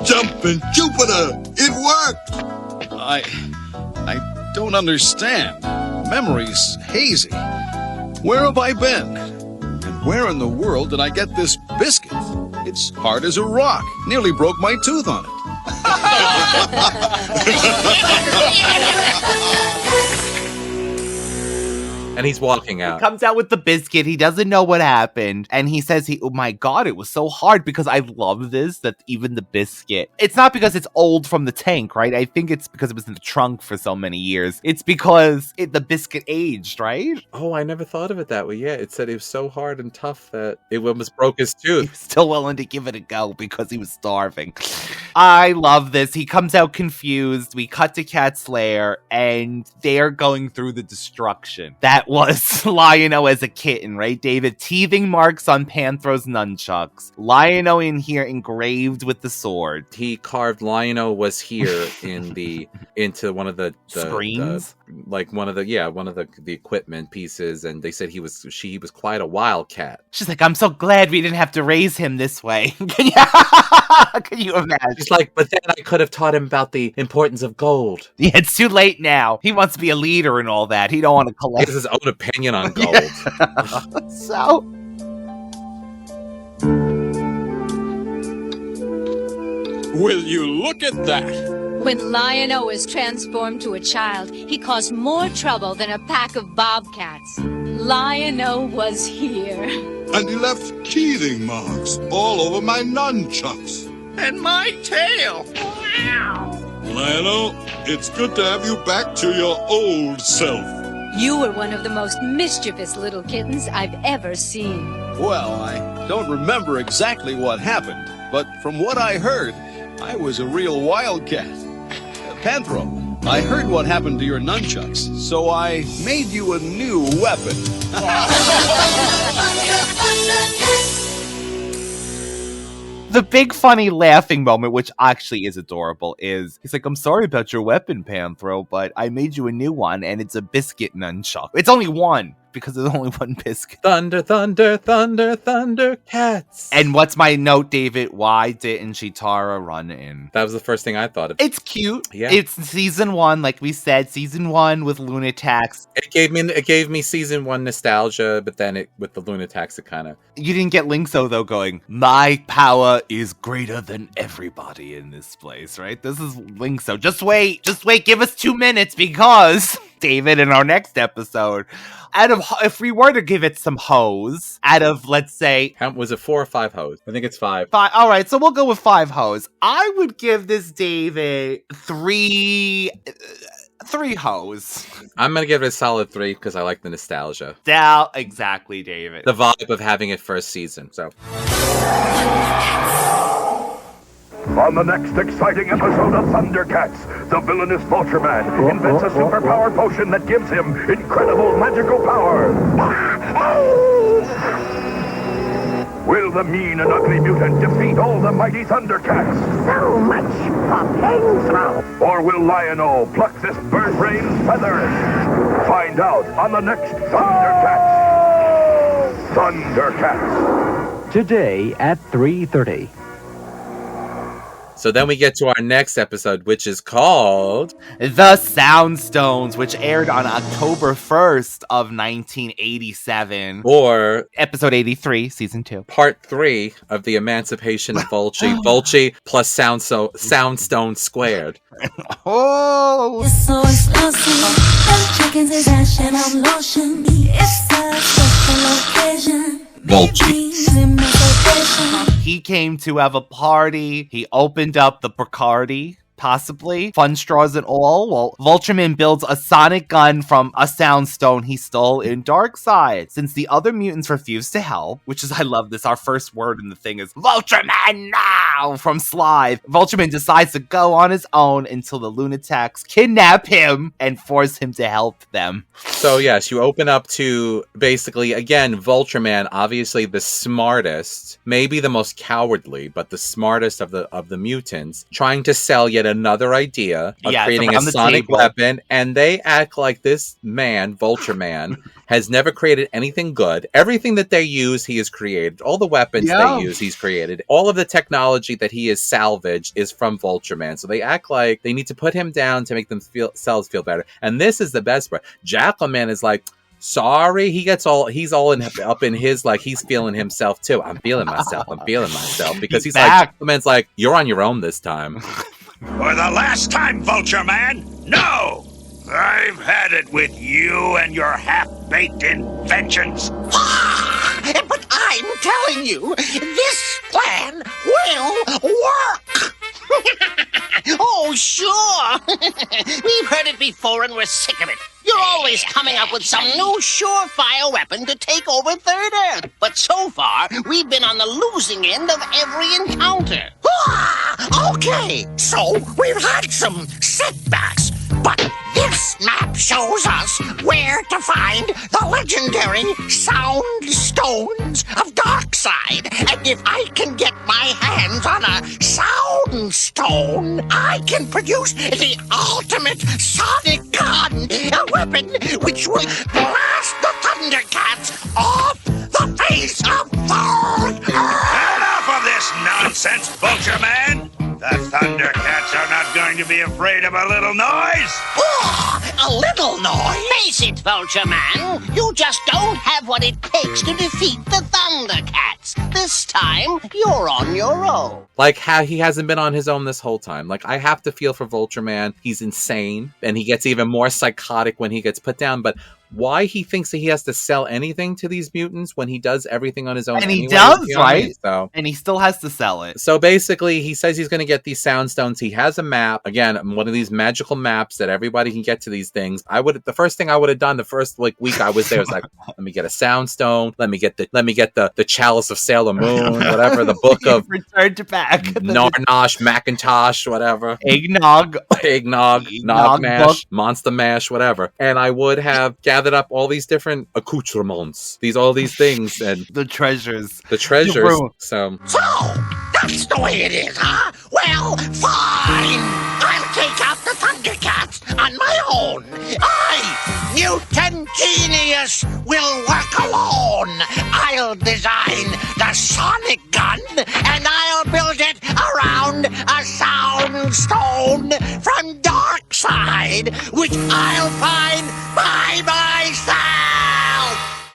Jumping Jupiter! It worked! I don't understand. Memory's hazy. Where have I been? And where in the world did I get this biscuit? It's hard as a rock. Nearly broke my tooth on it. And he's walking out. He comes out with the biscuit. He doesn't know what happened. And he says, oh my God, it was so hard because I love this, that even the biscuit. It's not because it's old from the tank, right? I think it's because it was in the trunk for so many years. It's because the biscuit aged, right? Oh, I never thought of it that way. Yeah, it said it was so hard and tough that it almost broke his tooth. He was still willing to give it a go because he was starving. I love this. He comes out confused. We cut to Cat's lair and they're going through the destruction. That was Lion-O as a kitten, right, David? Teething marks on Panthro's nunchucks. Lion-O in here engraved with the sword. He carved Lion-O was here into one of the screens, one of the equipment pieces, and they said he was quite a wildcat. She's like, I'm so glad we didn't have to raise him this way. Can you imagine? She's like, but then I could have taught him about the importance of gold. Yeah, it's too late now. He wants to be a leader and all that. He don't want to collect. He has his own opinion on gold. So will you look at that? When Lion-O was transformed to a child, he caused more trouble than a pack of bobcats. Lion-O was here. And he left teething marks all over my nunchucks. And my tail. Lion-O, it's good to have you back to your old self. You were one of the most mischievous little kittens I've ever seen. Well, I don't remember exactly what happened, but from what I heard, I was a real wildcat. Panthro, I heard what happened to your nunchucks, so I made you a new weapon. the big funny laughing moment, which actually is adorable, is he's like, I'm sorry about your weapon, Panthro, but I made you a new one, and it's a biscuit nunchuck. It's only one, because there's only one biscuit. Thunder, thunder, thunder, ThunderCats. And what's my note, David? Why didn't Chitara run in? That was the first thing I thought of. It's cute. Yeah. It's season 1, like we said, season 1 with Lunatax. It gave me season 1 nostalgia, but then with the Lunatax, it kind of... You didn't get Linkso, though, going, my power is greater than everybody in this place, right? This is Linkso. Just wait, give us 2 minutes, because, David, in our next episode... if we were to give it some hoes, out of, let's say... Was it 4 or 5 hoes? I think it's 5. 5. All right, so we'll go with 5 hoes. I would give this, David, 3 hoes. I'm going to give it a solid 3 because I like the nostalgia. Exactly, David. The vibe of having it first season, so... On the next exciting episode of ThunderCats, the villainous Vultureman invents a superpower potion that gives him incredible magical power. Will the mean and ugly mutant defeat all the mighty ThunderCats? So much for Panthro. Or will Lion-O pluck this bird-brain's feathers? Find out on the next ThunderCats. ThunderCats. Today at 3:30. So then we get to our next episode, which is called The Sound Stones, which aired on October 1st of 1987. Or episode 83, season 2. Part 3 of the Emancipation of Vulty. Vulty plus Soundstone squared. Oh! It's so explosive. Them chickens is ashing of lotion. It's a special occasion. Vulty. He came to have a party. He opened up the Bacardi, possibly. Fun straws and all. Well, Vultureman builds a sonic gun from a sound stone he stole in Darkside. Since the other mutants refuse to help, which is, I love this, our first word in the thing is Vultureman now from Sly. Vultureman decides to go on his own until the Lunatics kidnap him and force him to help them. So yes, you open up to basically, again, Vultureman, obviously the smartest, maybe the most cowardly, but the smartest of the mutants, trying to sell yet another idea of creating a sonic weapon, and they act like this man, Vultureman, has never created anything good. Everything that they use, he has created. All the weapons they use, he's created. All of the technology that he has salvaged is from Vultureman. So they act like they need to put him down to make themselves feel better. And this is the best part. Jackalman is like, sorry, he's all up in his, like, he's feeling himself too. I'm feeling myself. Because he's like, Jackalman's like, you're on your own this time. For the last time, Vultureman, no! I've had it with you and your half-baked inventions. But I'm telling you, this plan will work! Oh, sure! We've heard it before and we're sick of it. You're always coming up with some new surefire weapon to take over Third Earth. But so far, we've been on the losing end of every encounter. Okay, so we've had some setbacks, but this map shows us where to find the legendary Sound Stones of Darkside. And if I can get my hands on a Sound Stone, I can produce the ultimate sonic gun, a weapon which will blast the ThunderCats off the face of Third Earth. Enough of this nonsense, Vultureman! The ThunderCats are not going to be afraid of a little noise! A little noise? Face it, Vultureman, you just don't have what it takes to defeat the ThunderCats. This time, you're on your own. Like how he hasn't been on his own this whole time. Like, I have to feel for Vultureman. He's insane, and he gets even more psychotic when he gets put down, but why he thinks that he has to sell anything to these mutants when he does everything on his own. And he anyway, does, right? So, and he still has to sell it. So basically, he says he's going to get these sound stones. He has a map. Again, one of these magical maps that everybody can get to these things. The first thing I would have done the first week I was there was like, let me get a sound stone. Let me get the Chalice of Sailor Moon, whatever, the book of Return to back. Narnosh, Macintosh, whatever. Eggnog, Nog Mash, Monster Mash, whatever. And I would have gathered up all these different accoutrements, all these things, and the treasures. So that's the way it is, huh? Well, fine. I'll take out the ThunderCats on my own. I, Mutant Genius, will work alone. I'll design the sonic gun, and I'll build it around a sound stone from Darkside, which I'll find by myself.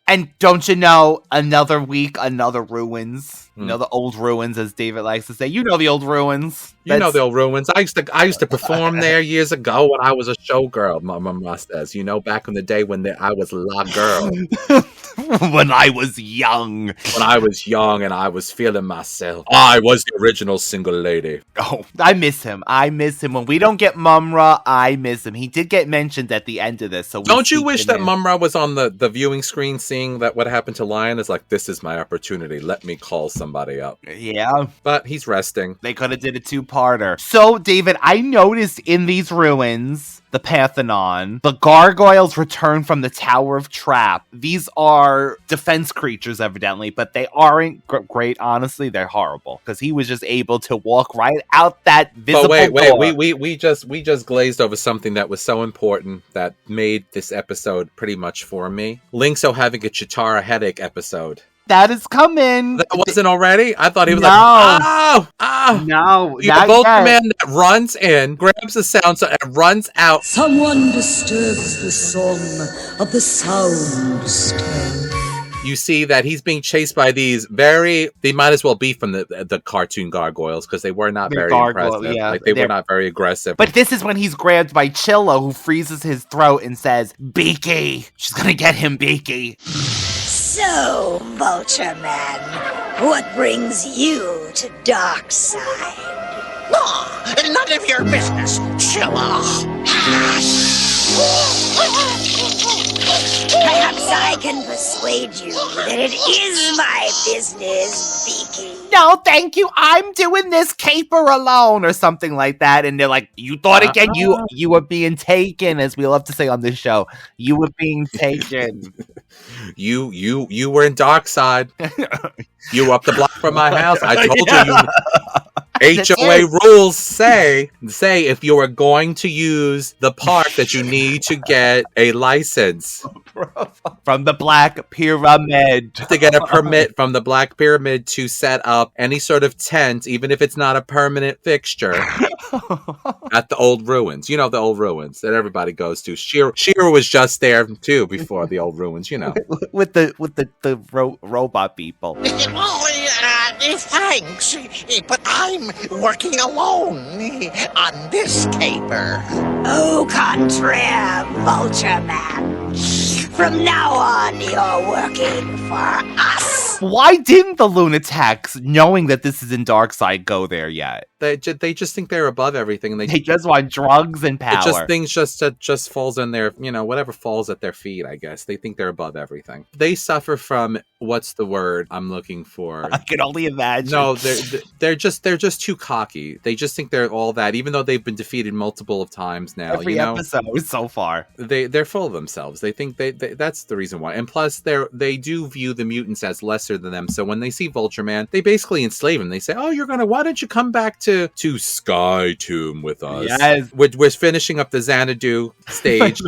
And don't you know, another week, another ruins. You know, the old ruins, as David likes to say. You know the old ruins. You know the old ruins. I used to perform there years ago when I was a showgirl, my mama says. You know, back in the day when I was la girl. When I was young. When I was young and I was feeling myself. I was the original single lady. Oh, I miss him. When we don't get mumm-ra, I miss him. He did get mentioned at the end of this. So don't you wish that mumm-ra was on the viewing screen seeing that what happened to Lion is like, this is my opportunity. Let me call somebody up. Yeah. But he's resting. They could have did a two-parter. So, David, I noticed in these ruins, the Pantheon, the gargoyles return from the Tower of Trap. These are defense creatures, evidently, but they aren't great. Honestly, they're horrible because he was just able to walk right out that visible door. We just glazed over something that was so important that made this episode pretty much for me. Linkso having a Chitara headache episode. That is coming. That wasn't already? I thought he was No, the Vultureman that runs in, grabs the sound stone, and runs out. Someone disturbs the song of the Sound Stones. You see that he's being chased by these they might as well be from the cartoon gargoyles, because they were not very impressive. Yeah, like, they were not very aggressive. But this is when he's grabbed by Chilla, who freezes his throat and says, Beaky! She's gonna get him, Beaky! So, Vultureman, what brings you to Darkside? Oh, none of your business, Chilla. Perhaps I can persuade you that it is my business, Beaky. No, thank you. I'm doing this caper alone, or something like that. And they're like, you thought again, you were being taken, as we love to say on this show. You were being taken. You were in Darkside. You were up the block from my house. I told you. HOA rules say if you are going to use the park that you need to get a license from the Black Pyramid, to get a permit from the Black Pyramid to set up any sort of tent, even if it's not a permanent fixture, at the old ruins. You know, the old ruins that everybody goes to. Shira was just there too before the old ruins. You know, with the robot people. Thanks, but I'm working alone on this caper. Au contraire, Vultureman. From now on, you're working for us. Why didn't the Lunatics, knowing that this is in Darkside, go there yet? They just think they're above everything, and they just want drugs and power. Things just falls in their, whatever falls at their feet. I guess they think they're above everything. They suffer from, what's the word I'm looking for? I can only imagine. No, they're just too cocky. They just think they're all that, even though they've been defeated multiple of times now. Every episode so far, they're full of themselves. They think they that's the reason why. And plus, they do view the mutants as lesser than them. So when they see Vultureman, they basically enslave him. They say, "Oh, why don't you come back to Sky Tomb with us?" Yes. We're finishing up the Xanadu stage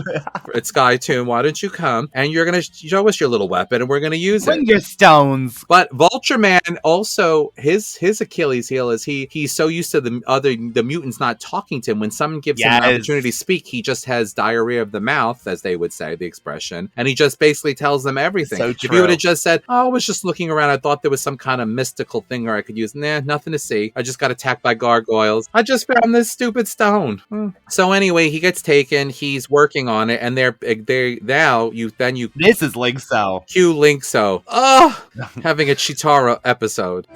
at Sky Tomb. Why don't you come? And you're going to show us your little weapon, and we're going to use Bring your stones. But Vultureman also, his Achilles heel is he's so used to the mutants not talking to him. When someone gives him an opportunity to speak, he just has diarrhea of the mouth, as they would say, the expression, and he just basically tells them everything. So if you would have just said, "Oh, I was just looking around, I thought there was some kind of mystical thing or I could use," nah, nothing to see. I just got attacked by gargoyles. I just found this stupid stone. So anyway, he gets taken. He's working on it, and they're now you. This is Linkso. Cue Linkso. Oh, having a Chitara episode.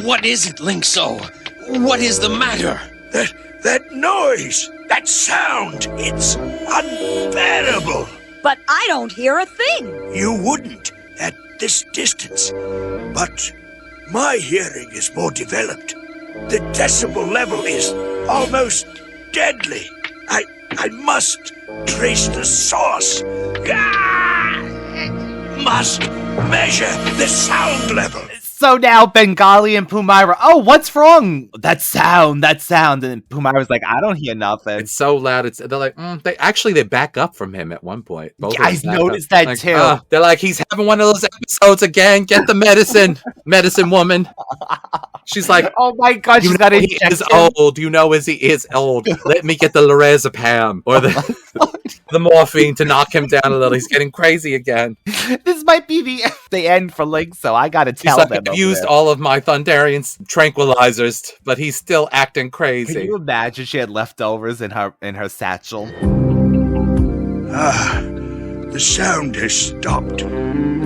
What is it, Linkso? What is the matter? That noise, that sound, it's unbearable. But I don't hear a thing. You wouldn't at this distance, but my hearing is more developed. The decibel level is almost deadly. I must trace the source. Must measure the sound level. So now Bengali and Pumaira, oh, what's wrong? That sound. And Pumaira's like, I don't hear nothing. It's so loud. They're like, they back up from him at one point. Both guys noticed that like, too. They're like, he's having one of those episodes again. Get the medicine woman. She's like, oh my God, she's got he is old. He is old. Let me get the lorazepam or the morphine to knock him down a little. He's getting crazy again. This might be the end for Link, so I gotta tell them. I've used all of my Thunderian tranquilizers, but he's still acting crazy. Can you imagine she had leftovers in her satchel? The sound has stopped,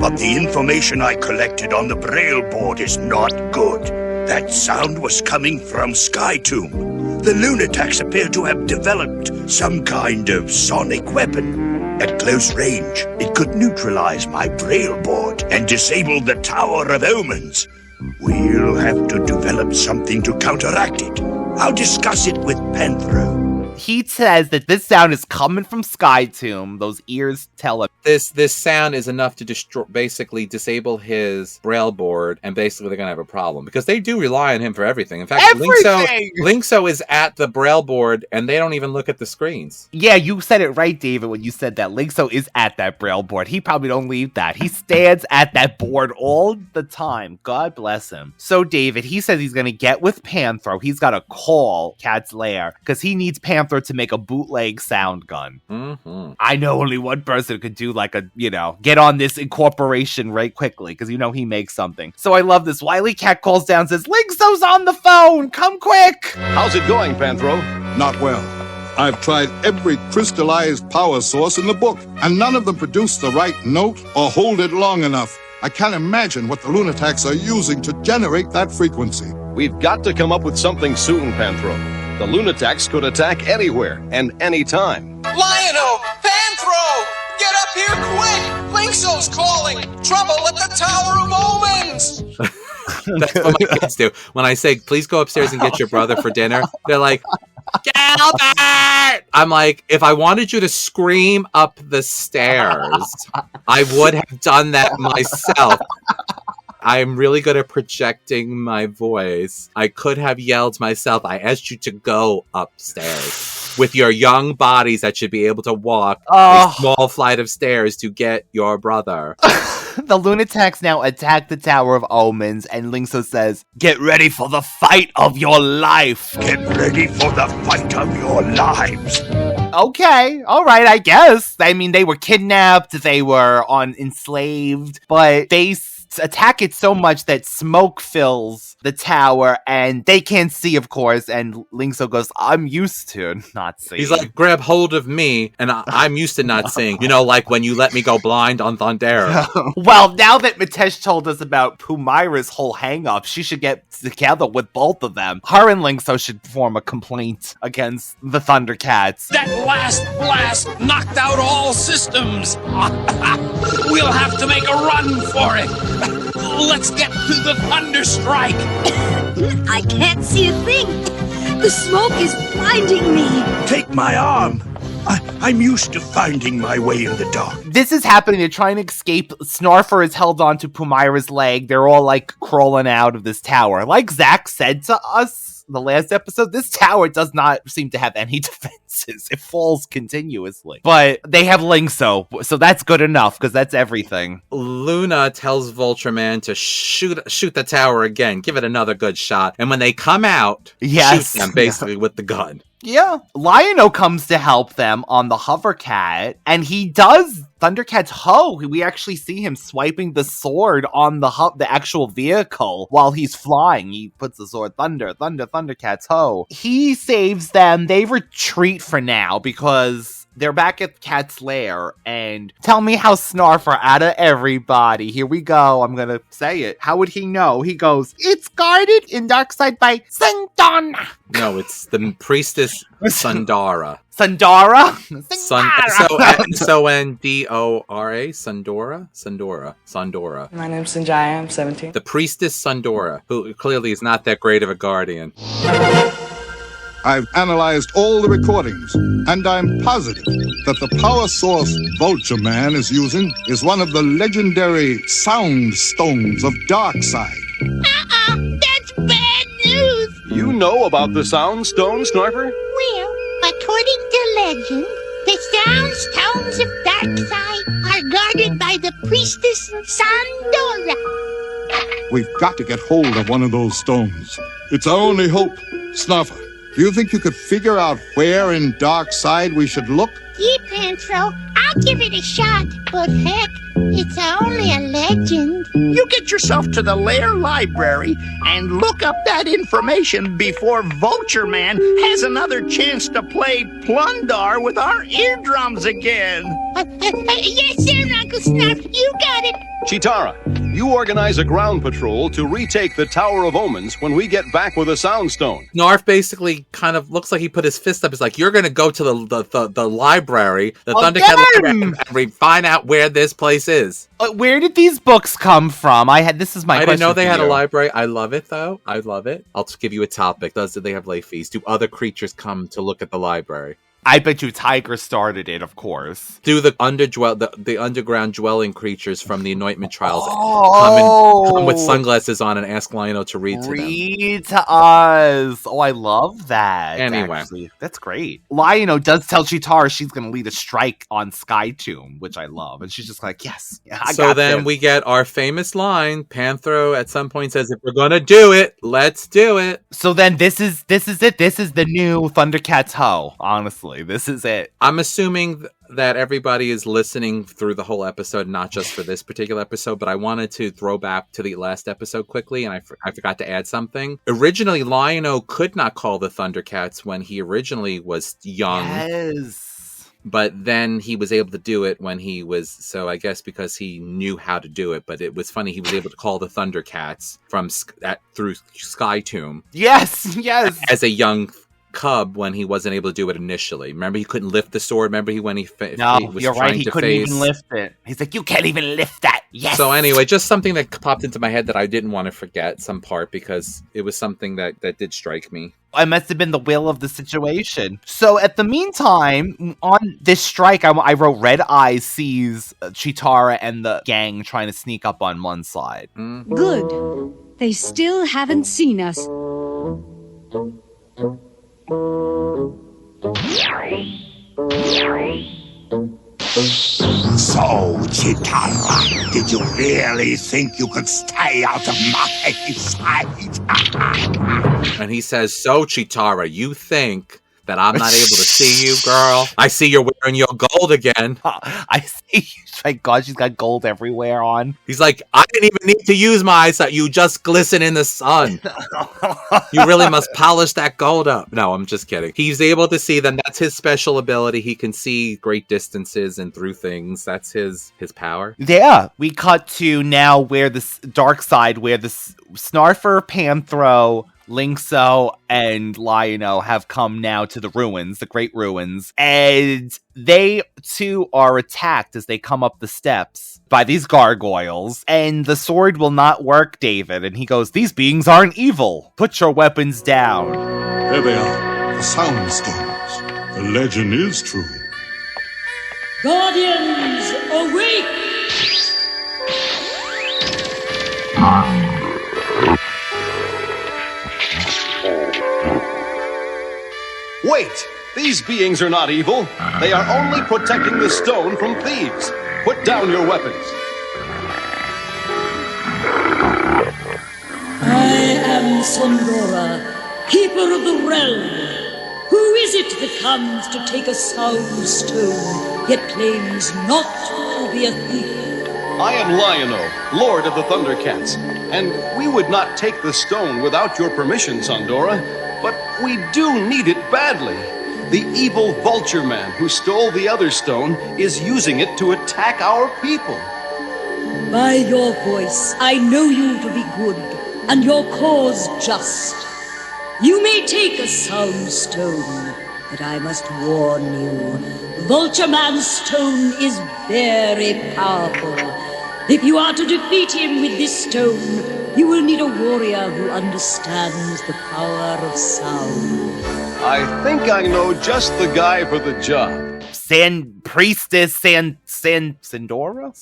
but the information I collected on the Braille board is not good. That sound was coming from Sky Tomb. The Lunatics appear to have developed some kind of sonic weapon. At close range, it could neutralize my Braille board and disable the Tower of Omens. We'll have to develop something to counteract it. I'll discuss it with Penthro. He says that this sound is coming from Sky Tomb. Those ears tell him. This sound is enough to basically disable his braille board, and basically they're gonna have a problem because they do rely on him for everything. In fact, Linkso is at the braille board, and they don't even look at the screens. Yeah, you said it right, David, when you said that. Linkso is at that braille board. He probably don't leave that. He stands at that board all the time. God bless him. So, David, he says he's gonna get with Panthro. He's got to call Cat's Lair because he needs Panthro to make a bootleg sound gun. Mm-hmm. I know only one person could do like a, get on this incorporation right quickly because he makes something. So I love this. Wily Cat calls down and says, Linkso's on the phone! Come quick! How's it going, Panthro? Not well. I've tried every crystallized power source in the book, and none of them produce the right note or hold it long enough. I can't imagine what the Lunatics are using to generate that frequency. We've got to come up with something soon, Panthro. The Lunatics could attack anywhere and anytime. Lion-O! Panthro! Get up here quick! Linkso's calling! Trouble at the Tower of Omens! That's what my kids do. When I say, please go upstairs and get your brother for dinner, they're like, Gilbert! I'm like, if I wanted you to scream up the stairs, I would have done that myself. I'm really good at projecting my voice. I could have yelled myself. I asked you to go upstairs. With your young bodies that should be able to walk a small flight of stairs to get your brother. The Lunatics now attack the Tower of Omens, and Linkso says, get ready for the fight of your life. Get ready for the fight of your lives. Okay, all right, I guess. I mean, they were kidnapped, they were enslaved, but they attack it so much that smoke fills the tower, and they can't see, of course, and Linkso goes, I'm used to not seeing. He's like, grab hold of me, and I'm used to not seeing. Like when you let me go blind on Thundera. Well, now that Mitesh told us about Pumira's whole hang-up, she should get together with both of them. Her and Linkso should form a complaint against the ThunderCats. That last blast knocked out all systems. We'll have to make a run for it. Let's get to the Thunder Strike. I can't see a thing. The smoke is blinding me. Take my arm. I'm used to finding my way in the dark. This is happening. They're trying to escape. Snarfer is held onto Pumira's leg. They're all like crawling out of this tower. Like Zach said to us the last episode, this tower does not seem to have any defenses. It falls continuously. But they have Linkso, so that's good enough, because that's everything. Luna tells Vultureman to shoot the tower again. Give it another good shot. And when they come out, shoot them basically with the gun. Yeah. Lion-O comes to help them on the Hovercat, and he does ThunderCat's hoe. We actually see him swiping the sword on the actual vehicle while he's flying. He puts the sword, ThunderCat's hoe. He saves them. They retreat for now because they're back at Cat's Lair, and tell me how Snarfer out of everybody. Here we go. I'm gonna say it. How would he know? He goes, it's guarded in Darkside by Sundon. No, it's the priestess Sundara. Sundara? Sondora? Sundora. My name's Sanjaya. I'm 17. The priestess Sundora, who clearly is not that great of a guardian. I've analyzed all the recordings, and I'm positive that the power source Vultureman is using is one of the legendary Sound Stones of Darkside. That's bad news. You know about the Sound Stone, Snarfer? Well, according to legend, the Sound Stones of Darkside are guarded by the priestess Sandora. We've got to get hold of one of those stones. It's our only hope. Snarfer, do you think you could figure out where in Darkside we should look? Yeah, Panthro, I'll give it a shot, but heck, it's only a legend. You get yourself to the Lair Library and look up that information before Vultureman has another chance to play Plundar with our eardrums again. Yes, sir, Uncle Snarf, you got it. Chitara, you organize a ground patrol to retake the Tower of Omens when we get back with a Sound Stone. Narf basically kind of looks like he put his fist up. He's like, you're going to go to the library, the ThunderCat library, and find out not where this place is. Where did these books come from? This is my question. I didn't know they for had you. a library. I love it, though. I love it. I'll just give you a topic. Do they have late fees? Do other creatures come to look at the library? I bet you Tygra started it, of course. Do the underground dwelling creatures from the Anointment Trials come with sunglasses on and ask Lion-O to read to them? Read to us. Oh, I love that. Anyway. Actually. That's great. Lion-O does tell Chitara she's going to lead a strike on Sky Tomb, which I love. And she's just like, yes, I got this. We get our famous line. Panthro at some point says, if we're going to do it, let's do it. So then this is it. This is the new ThunderCats Ho, honestly. This is it. I'm assuming that everybody is listening through the whole episode, not just for this particular episode, but I wanted to throw back to the last episode quickly, and I forgot to add something. Originally, Lion-O could not call the ThunderCats when he originally was young. Yes. But then he was able to do it when he was, so I guess because he knew how to do it, but it was funny, he was able to call the ThunderCats through Sky Tomb. Yes. As a young cub when he wasn't able to do it initially. Remember, he couldn't lift the sword. Remember, he was you're right. He couldn't even lift it. He's like, you can't even lift that. Yes. So anyway, just something that popped into my head that I didn't want to forget some part because it was something that did strike me. I must have been the will of the situation. So at the meantime, on this strike, I wrote Red Eyes sees Chitara and the gang trying to sneak up on one side. Good. They still haven't seen us. So, Chitara, did you really think you could stay out of my sight? And he says, so, Chitara, you think that I'm not able to see you, girl? I see you're wearing your gold again. I see. My God, she's got gold everywhere on. He's like, I didn't even need to use my eyesight. You just glisten in the sun. You really must polish that gold up. No, I'm just kidding. He's able to see them. That's his special ability. He can see great distances and through things. That's his power. Yeah. We cut to now where the Darkside, where the Snarfer, Panthro, Linkso, and Lion-O have come now to the ruins, the Great Ruins, and they too are attacked as they come up the steps by these gargoyles, and the sword will not work, David, and he goes, these beings aren't evil. Put your weapons down. There they are, the Sound Stones. The legend is true. Guardians, awake! Wait! These beings are not evil. They are only protecting the stone from thieves. Put down your weapons. I am Sondora, keeper of the realm. Who is it that comes to take a sound stone, yet claims not to be a thief? I am Lion-O, Lord of the ThunderCats, and we would not take the stone without your permission, Sondora. But we do need it badly. The evil Vultureman who stole the other stone is using it to attack our people. By your voice, I know you to be good, and your cause just. You may take a sound stone, but I must warn you, Vultureman's stone is very powerful. If you are to defeat him with this stone, you will need a warrior who understands the power of sound. I think I know just the guy for the job. Priestess Sandora?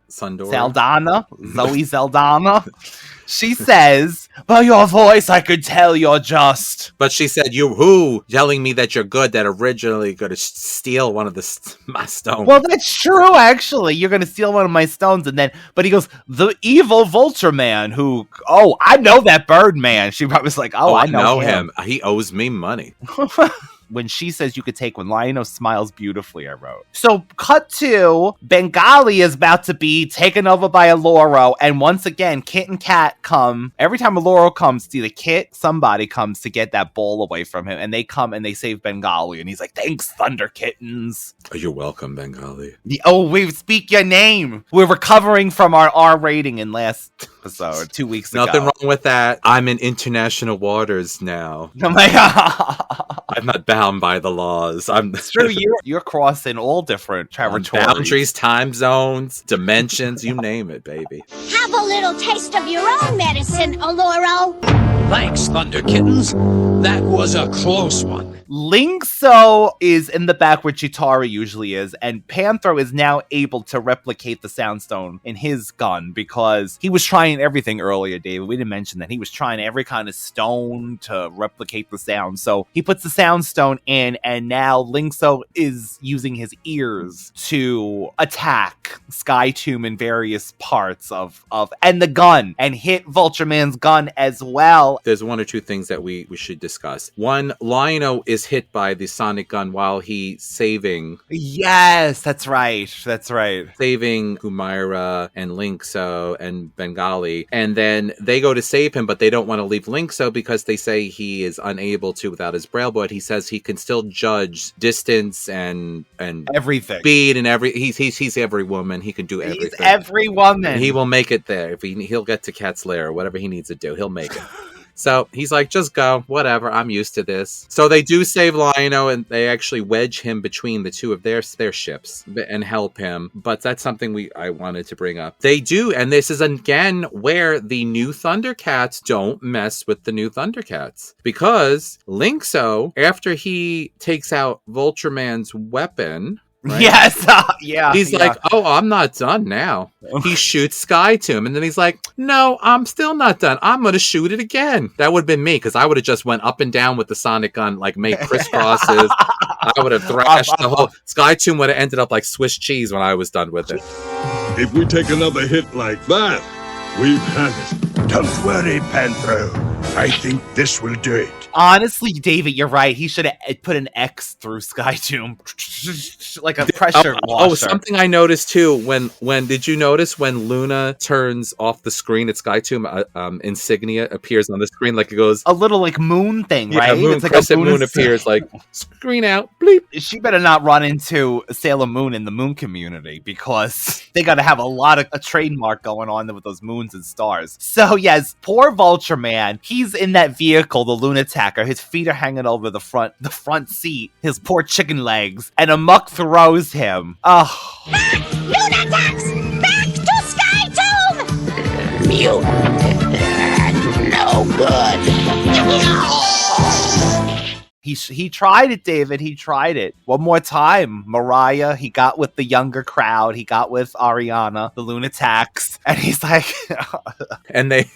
Saldana? Zoe Saldana? She says, by your voice I could tell you're just. But she said, you who? Telling me that you're good, that originally going to steal one of my stones. Well, that's true, actually. You're going to steal one of my stones, and then, but he goes, the evil Vultureman who, I know that bird man. She was like, I know him. He owes me money. When she says you could take one, Lion-O smiles beautifully, I wrote. So, cut to, Bengali is about to be taken over by a Loro, and once again, Kit and Cat come. Every time a Loro comes, either Kit, somebody comes to get that ball away from him, and they come and they save Bengali, and he's like, thanks, Thunder Kittens. You're welcome, Bengali. We speak your name. We're recovering from our R rating in last episode, 2 weeks ago. Nothing wrong with that. I'm in international waters now. Oh my God. I'm not bound by the laws. It's true. You're crossing all different territories. Boundaries, time zones, dimensions, you name it, baby. Have a little taste of your own medicine, Oloro. Thanks, Thunder Kittens. That was a close one. Linkso is in the back where Chitara usually is, and Panthro is now able to replicate the Sound Stone in his gun because he was trying everything earlier, David. We didn't mention that. He was trying every kind of stone to replicate the sound. So he puts the Sound Stone in, and now Linkso is using his ears to attack Sky Tomb in various parts and the gun, and hit Vultureman's gun as well. There's one or two things that we should discuss. One, Lion-O is hit by the sonic gun while he's saving. Yes, that's right. Saving Mumm-ra and Linkso and Bengali. And then they go to save him, but they don't want to leave Linkso because they say he is unable to without his braille board. He says he can still judge distance and everything. Speed and he's every woman. He can do everything. He's every woman. And he will make it there. If he'll get to Cat's Lair or whatever he needs to do, he'll make it. So he's like, just go, whatever, I'm used to this. So they do save Lion-O, and they actually wedge him between the two of their ships and help him. But that's something I wanted to bring up. They do, and this is again where the new ThunderCats don't mess with the new ThunderCats. Because Linkso, after he takes out Vultureman's weapon... Right? Yes, yeah. He's like, oh, I'm not done now. He shoots Sky Tomb, and then he's like, no, I'm still not done. I'm going to shoot it again. That would have been me, because I would have just went up and down with the sonic gun, like made crisscrosses. I would have thrashed the whole... Sky Tomb would have ended up like Swiss cheese when I was done with it. If we take another hit like that, we've had it. Don't worry, Panthro. I think this will do it. Honestly, David, you're right. He should have put an X through Sky Tomb, like a pressure washer. Oh, something I noticed too. When did you notice when Luna turns off the screen at Sky Tomb, insignia appears on the screen, like it goes a little like moon thing, yeah, right? Moon, it's like crescent moon appears, like screen out, bleep. She better not run into Sailor Moon in the moon community because they got to have a trademark going on with those moons and stars. So yes, poor Vultureman. He's in that vehicle, the Lunatic. His feet are hanging over the front seat, his poor chicken legs, and Amok throws him. Oh. Lunatics! Back to Sky Tomb! Mutant. No good. He tried it, David. He tried it. One more time. Mariah, he got with the younger crowd. He got with Ariana, the Lunatics. And he's like... and they...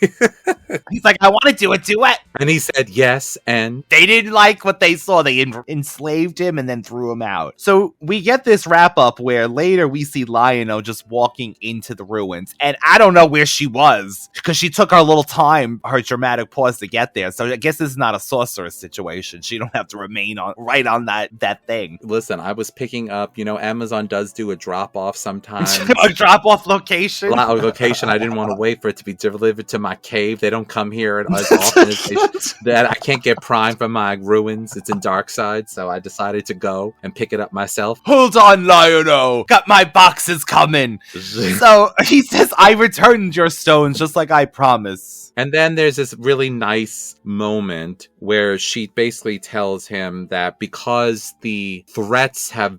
he's like, I want to do a duet. And he said yes, and... They didn't like what they saw. They enslaved him and then threw him out. So we get this wrap-up where later we see Lion-O just walking into the ruins. And I don't know where she was, because she took her little time, her dramatic pause to get there. So I guess this is not a sorceress situation. She don't have to remain right on that thing. Listen, I was picking up, Amazon does do a drop-off sometimes. A drop-off location? Location. I didn't want to wait for it to be delivered to my cave. They don't come here as often as that. I can't get Prime from my ruins. It's in Darkside, so I decided to go and pick it up myself. Hold on, Lion-O! Got my boxes coming! So he says, I returned your stones just like I promised. And then there's this really nice moment where she basically tells him that because the threats have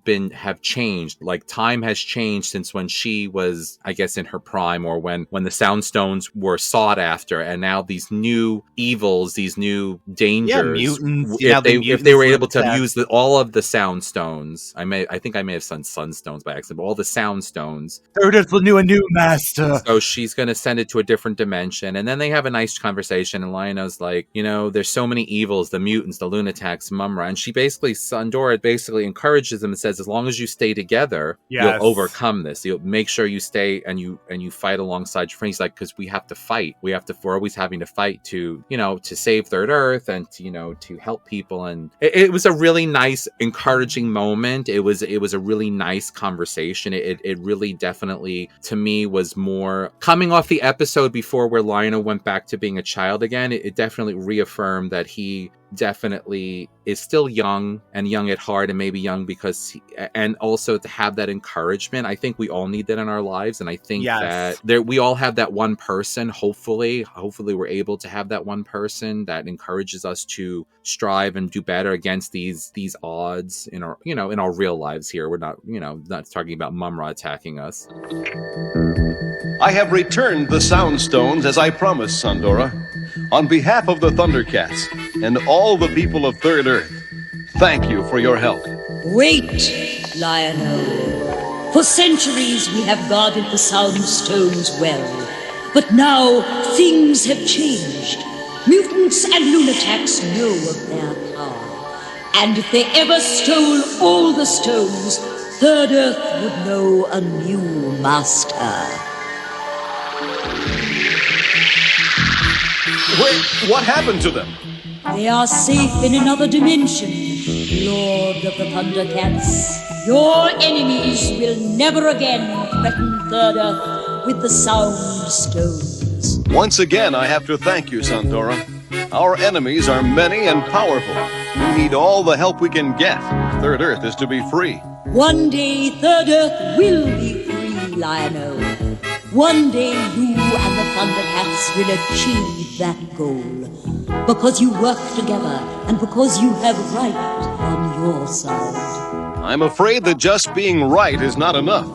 changed, like time has changed since when she was, I guess, in her prime, or when the Sound Stones were sought after, and now these new evils, these new dangers, mutants, if they were able to use all of the Sound Stones, I think I may have said Sun Stones by accident, but all the Sound Stones. There's a new master. So she's going to send it to a different dimension, and then they have a nice conversation, and Lion-O's like, there's so many evils, the mutants, the Lunatics, mumm-ra, and she basically, Sandora basically encourages them and says, as long as you stay together, you'll overcome this. You'll make sure you stay and you fight alongside your friends. He's like, because we have to fight. We're always having to fight to save Third Earth and to help people. And it was a really nice, encouraging moment. It was a really nice conversation. It really definitely, to me, was more coming off the episode before where Lion-O went back to being a child again. It definitely reaffirmed that he definitely is still young and young at heart, and maybe young because and also to have that encouragement. I think we all need that in our lives, and I think that we all have that one person. Hopefully we're able to have that one person that encourages us to strive and do better against these odds in our in our real lives here. We're not not talking about mumm-ra attacking us. I have returned the Sound Stones as I promised, Sandora. On behalf of the ThunderCats and all the people of Third Earth, thank you for your help. Wait, Lion-O. For centuries we have guarded the Sound Stones well. But now things have changed. Mutants and lunatics know of their power. And if they ever stole all the stones, Third Earth would know a new master. Wait, what happened to them? They are safe in another dimension, Lord of the ThunderCats. Your enemies will never again threaten Third Earth with the Sound Stones. Once again, I have to thank you, Sandora. Our enemies are many and powerful. We need all the help we can get. Third Earth is to be free. One day, Third Earth will be free, Lion-O. One day, you and the ThunderCats will achieve that goal. Because you work together, and because you have right on your side. I'm afraid that just being right is not enough.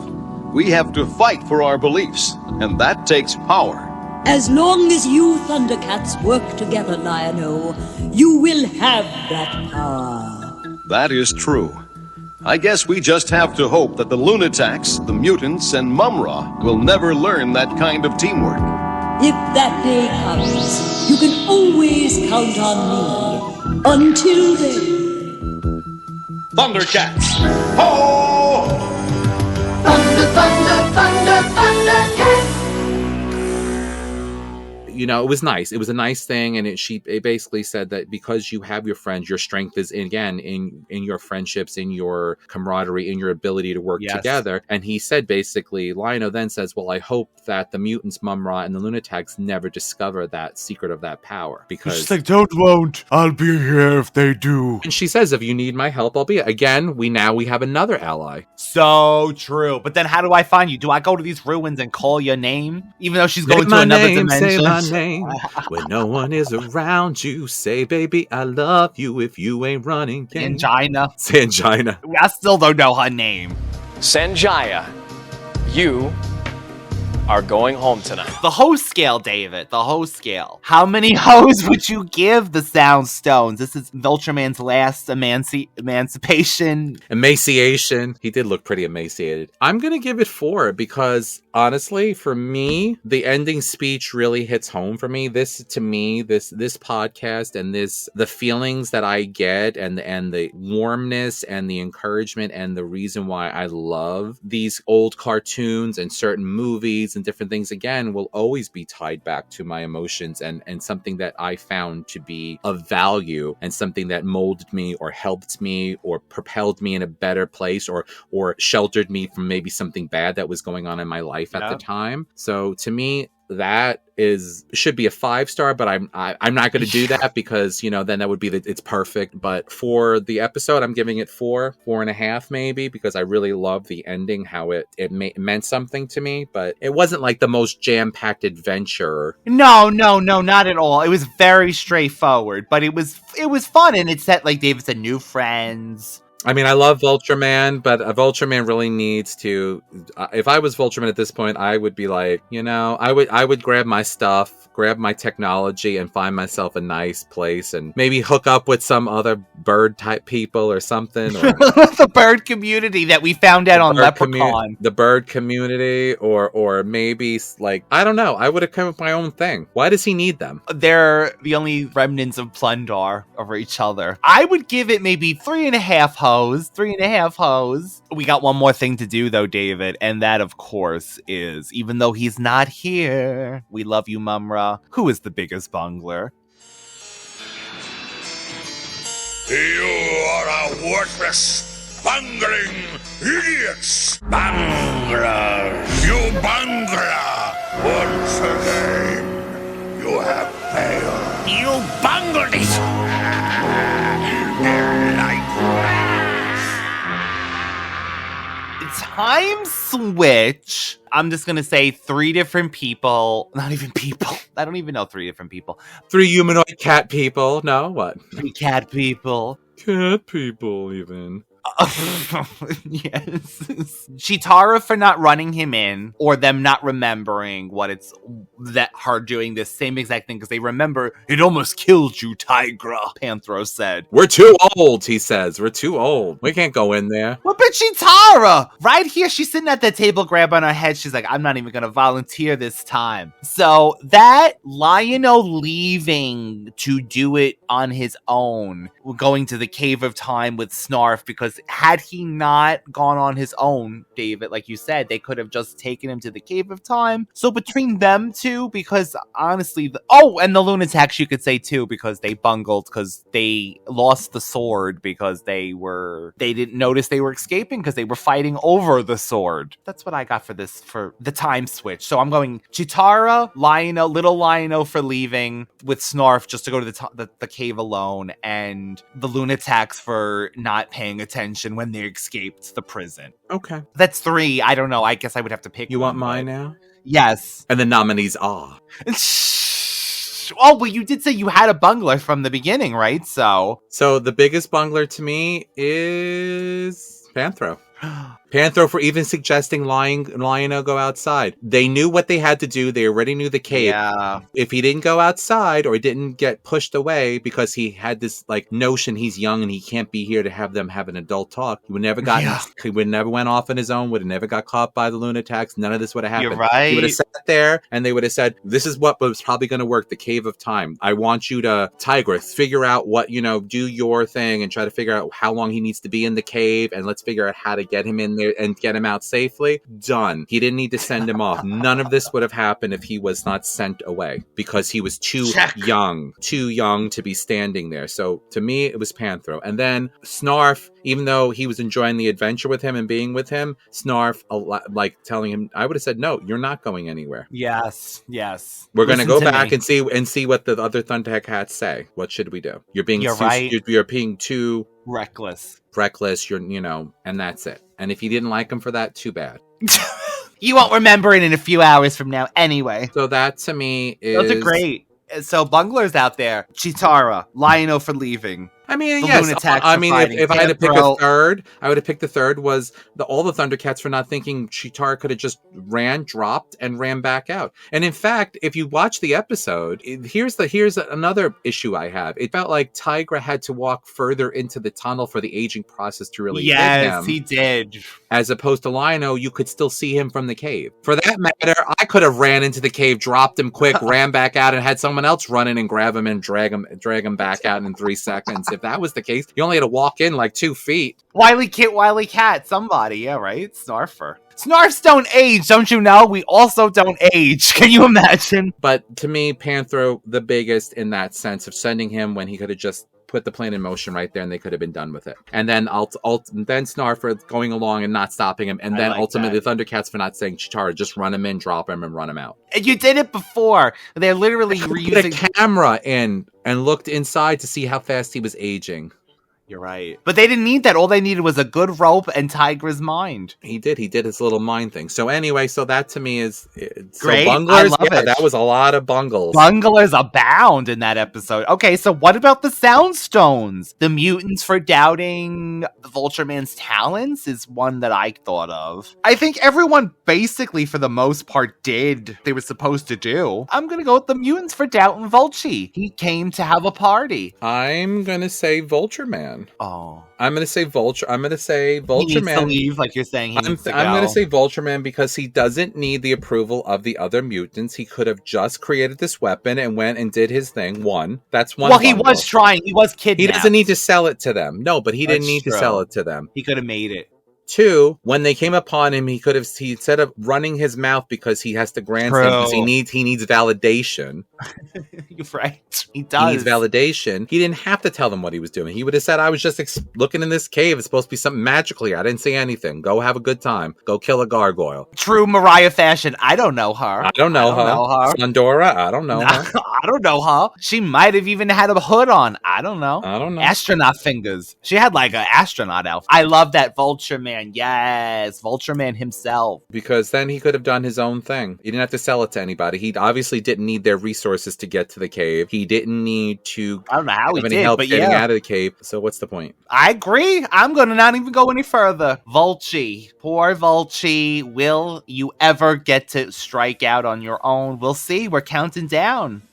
We have to fight for our beliefs, and that takes power. As long as you ThunderCats work together, Lion-O, you will have that power. That is true. I guess we just have to hope that the lunatics, the mutants, and mumm-ra will never learn that kind of teamwork. If that day comes, you can always count on me. Until then... ThunderCats! Ho! Thunder, thunder, thunder, ThunderCats! It was nice. It was a nice thing, and it basically said that because you have your friends, your strength is in your friendships, in your camaraderie, in your ability to work together. And he said basically, Lion-O then says, well, I hope that the mutants, mumm-ra, and the lunatics never discover that secret of that power. Because she's like, won't. I'll be here if they do. And she says, if you need my help, I'll be. Again, we have another ally. So true. But then how do I find you? Do I go to these ruins and call your name? Even though she's going to another dimension? Name. When no one is around you, say, baby, I love you if you ain't running. Sanjina. I still don't know her name. Sanjaya, you are going home tonight. The host scale, David. The host scale. How many hoes would you give the Sound Stones? This is Vultureman's last emancipation. Emaciation. He did look pretty emaciated. I'm going to give it 4 because, honestly, for me, the ending speech really hits home for me. This podcast and the feelings that I get and the warmness and the encouragement and the reason why I love these old cartoons and certain movies and different things, again, will always be tied back to my emotions and something that I found to be of value and something that molded me or helped me or propelled me in a better place or sheltered me from maybe something bad that was going on in my life at the time. So to me, that should be a 5-star, but I'm not going to do that because then that would be it's perfect. But for the episode, I'm giving it 4.5 maybe, because I really love the ending, how it meant something to me. But it wasn't like the most jam-packed adventure. No, not at all. It was very straightforward, but it was fun, and it set, like David said, new friends. I mean, I love Vultureman, but Vultureman really needs to. If I was Vultureman at this point, I would be like, I would grab my stuff, grab my technology, and find myself a nice place, and maybe hook up with some other bird type people or something. Or the bird community that we found out on Leprechaun. The bird community, or maybe like I don't know. I would have come up with my own thing. Why does he need them? They're the only remnants of plunder over each other. I would give it maybe 3.5 hoes. 3.5 hoes. We got one more thing to do though, David, and that of course is, even though he's not here, we love you, mumm-ra. Who is the biggest bungler? You are a worthless, bungling idiots! Bunglers! You bungler! Once again, you have failed. You bungled it! Time switch. I'm just gonna say 3 different people. Not even people. I don't even know 3 different people. 3 humanoid cat people. No, what? 3 cat people. Cat people, even. Yes. Chitara for not running him in, or them not remembering what it's that her doing this same exact thing because they remember it almost killed you, Tygra. Panthro said. We're too old, he says. We're too old. We can't go in there. What about Chitara? Right here, she's sitting at the table, grabbing her head. She's like, I'm not even gonna volunteer this time. So that Lion-O leaving to do it on his own, going to the Cave of Time with Snarf, because had he not gone on his own, David, like you said, they could have just taken him to the Cave of Time. So between them two, because honestly, and the Lunatics, you could say too, because they bungled, because they lost the sword, because they didn't notice they were escaping, because they were fighting over the sword. That's what I got for the time switch. So I'm going Chitara, Lion-O, little Lion-O for leaving with Snarf just to go to the cave alone, and the Lunatics for not paying attention when they escaped the prison. Okay. That's 3. I don't know. I guess I would have to pick. You want mine now? Yes. And the nominees are. Oh, but you did say you had a bungler from the beginning, right? So the biggest bungler to me is Panthro. Panthro for even suggesting Lion-O go outside. They knew what they had to do. They already knew the cave. Yeah. If he didn't go outside or didn't get pushed away because he had this notion he's young and he can't be here to have them have an adult talk, he would never he would never went off on his own, would have never got caught by the Lunatics. None of this would have happened. You're right. He would have sat there and they would have said, this is what was probably going to work, the Cave of Time. I want you to, Tygra, figure out what, do your thing and try to figure out how long he needs to be in the cave, and let's figure out how to get him in there and get him out safely. Done. He didn't need to send him off. None of this would have happened if he was not sent away, because he was too young to be standing there. So to me, it was Panthro. And then Snarf, even though he was enjoying the adventure with him and being with him, Snarf, telling him, I would have said, no, you're not going anywhere. Yes. We're going to go back and see what the other ThunderCats say. What should we do? You're being too reckless, and that's it. And if you didn't like him for that, too bad. You won't remember it in a few hours from now anyway. So that to me is... Those are great. So Bunglers out there, Chitara, Lion-O for leaving. I mean, yes. I mean, if I had to pick a third, I would have picked the third was all the ThunderCats for not thinking Chitara could have just dropped, and ran back out. And in fact, if you watch the episode, here's another issue I have. It felt like Tygra had to walk further into the tunnel for the aging process to really hit him. Yes, he did. As opposed to Lion-O, you could still see him from the cave. For that matter, I could have ran into the cave, dropped him quick, ran back out, and had someone else run in and grab him and drag him back out in 3 seconds. If that was the case, you only had to walk in 2 feet. Wily Cat, somebody, yeah, right? Snarfer. Snarfs don't age, don't you know? We also don't age. Can you imagine? But to me, Panthro, the biggest in that sense of sending him when he could have just put the plane in motion right there and they could have been done with it. And then then Snarfer going along and not stopping him. And then ultimately the ThunderCats for not saying, Chitara, just run him in, drop him, and run him out. And you did it before. They're literally using a camera in and looked inside to see how fast he was aging. You're right. But they didn't need that. All they needed was a good rope and Tygra's mind. He did his little mind thing. So anyway, so that to me is... Great. So Bunglers, that was a lot of bungles. Bunglers abound in that episode. Okay, so what about the Sound Stones? The mutants for doubting Vultureman's talents is one that I thought of. I think everyone basically, for the most part, did they were supposed to do. I'm going to go with the mutants for doubting Vulty. He came to have a party. I'm going to say Vultureman. Oh. I'm going to say Vultureman. He needs to leave, like you're saying. I'm going to say Vultureman because he doesn't need the approval of the other mutants. He could have just created this weapon and went and did his thing. That's one. Well, he was trying. He was kidnapped. He doesn't need to sell it to them. No, but he didn't need to sell it to them. He could have made it. 2, when they came upon him, he instead of running his mouth because he has to grandstand because he needs validation. You're right. He does. He needs validation. He didn't have to tell them what he was doing. He would have said, I was just looking in this cave. It's supposed to be something magical here. I didn't see anything. Go have a good time. Go kill a gargoyle. True Mariah fashion. I don't know her. I don't know her. Pandora. I don't know her. I don't know her. She might have even had a hood on. I don't know. Astronaut fingers. She had like an astronaut outfit. I love that Vultureman. Yes, Vultureman himself. Because then he could have done his own thing. He didn't have to sell it to anybody. He obviously didn't need their resources to get to the cave. He didn't need to I don't know how he any did, help but getting yeah. out of the cave. So what's the point? I agree. I'm going to not even go any further. Vulty. Poor Vulty. Will you ever get to strike out on your own? We'll see. We're counting down.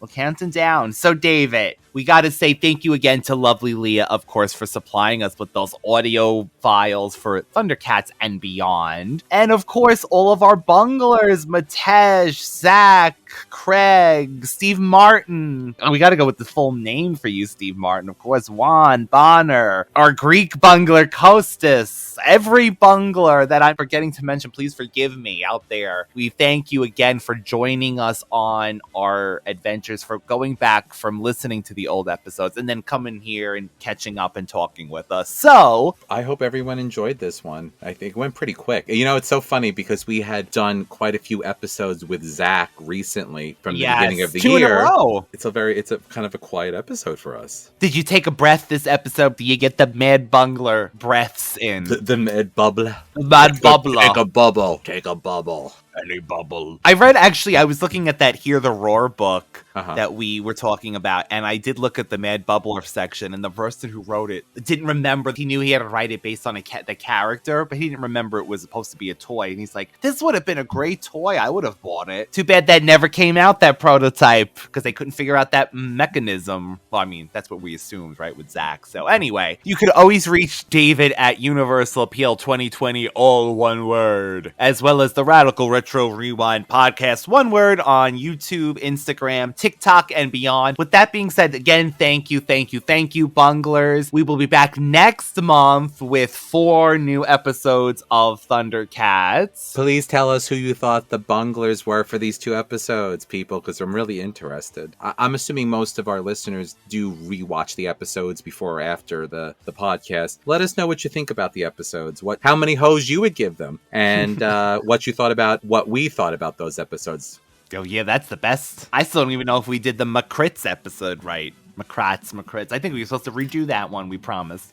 So, David, we got to say thank you again to lovely Leah, of course, for supplying us with those audio files for ThunderCats and beyond. And, of course, all of our bunglers, Mitesh, Zach, Craig, Steve Martin. We got to go with the full name for you, Steve Martin. Of course, Juan, Bonner, our Greek bungler, Kostas, every bungler that I'm forgetting to mention, please forgive me out there. We thank you again for joining us on our adventures, for going back from listening to the old episodes and then coming here and catching up and talking with us. So I hope everyone enjoyed this one. I think it went pretty quick. You know, it's so funny because we had done quite a few episodes with Zach recently from the beginning of the 2 year. in a row. It's a kind of a quiet episode for us. Did you take a breath this episode? Do you get the mad bungler breaths in? The mad bubbler. Mad bubbler. Take a bubble. Take a bubble. Any bubble. I read, actually, I was looking at that Hear the Roar book that we were talking about, and I did look at the Mad Bubbler section, and the person who wrote it didn't remember. He knew he had to write it based on the character, but he didn't remember it was supposed to be a toy. And he's like, this would have been a great toy. I would have bought it. Too bad that never came out, that prototype, because they couldn't figure out that mechanism. Well, I mean, that's what we assumed, right, with Zach. So anyway, you could always reach David at Universal Appeal 2020, all one word, as well as the Radical Retro Rewind podcast, one word, on YouTube, Instagram, TikTok, and beyond. With that being said, again, thank you, bunglers. We will be back next month with 4 new episodes of ThunderCats. Please tell us who you thought the bunglers were for these 2 episodes, people, because I'm really interested. I'm assuming most of our listeners do rewatch the episodes before or after the podcast. Let us know what you think about the episodes, how many hoes you would give them, and what you thought about what we thought about those episodes. Oh yeah, that's the best. I still don't even know if we did the Makrits episode right. Makrits. I think we were supposed to redo that one, we promised.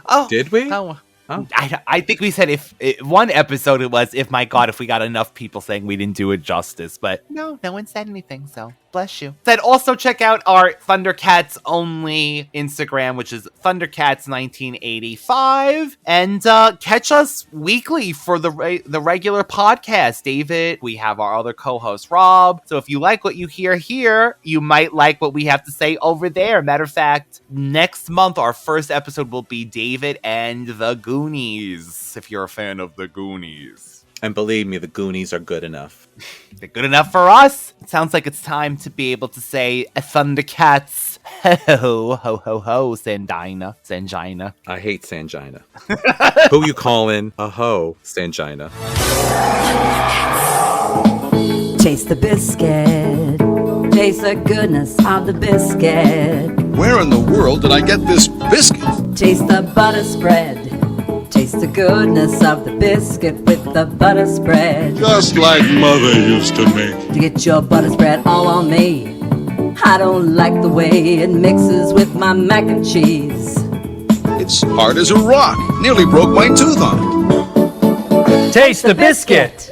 Oh, did we? Oh. I think we said if one episode it was, if my God, if we got enough people saying we didn't do it justice, but no one said anything, so bless you. Said also check out our ThunderCats only Instagram, which is ThunderCats 1985, and catch us weekly for the regular podcast. David, we have our other co-host Rob, so if you like what you hear here, you might like what we have to say over there. Matter of fact, next month our first episode will be David and the Goonies, if you're a fan of the Goonies. And believe me, the Goonies are good enough. They're good enough for us. It sounds like it's time to be able to say ThunderCats ho ho ho ho Sangina. I hate Sangina. Who you calling a hoe, Sangina? Taste the biscuit. Taste the goodness of the biscuit. Where in the world did I get this biscuit? Taste the butter spread. Taste the goodness of the biscuit with the butter spread. Just like Mother used to make. To get your butter spread all on me. I don't like the way it mixes with my mac and cheese. It's hard as a rock. Nearly broke my tooth on it. Taste the biscuit.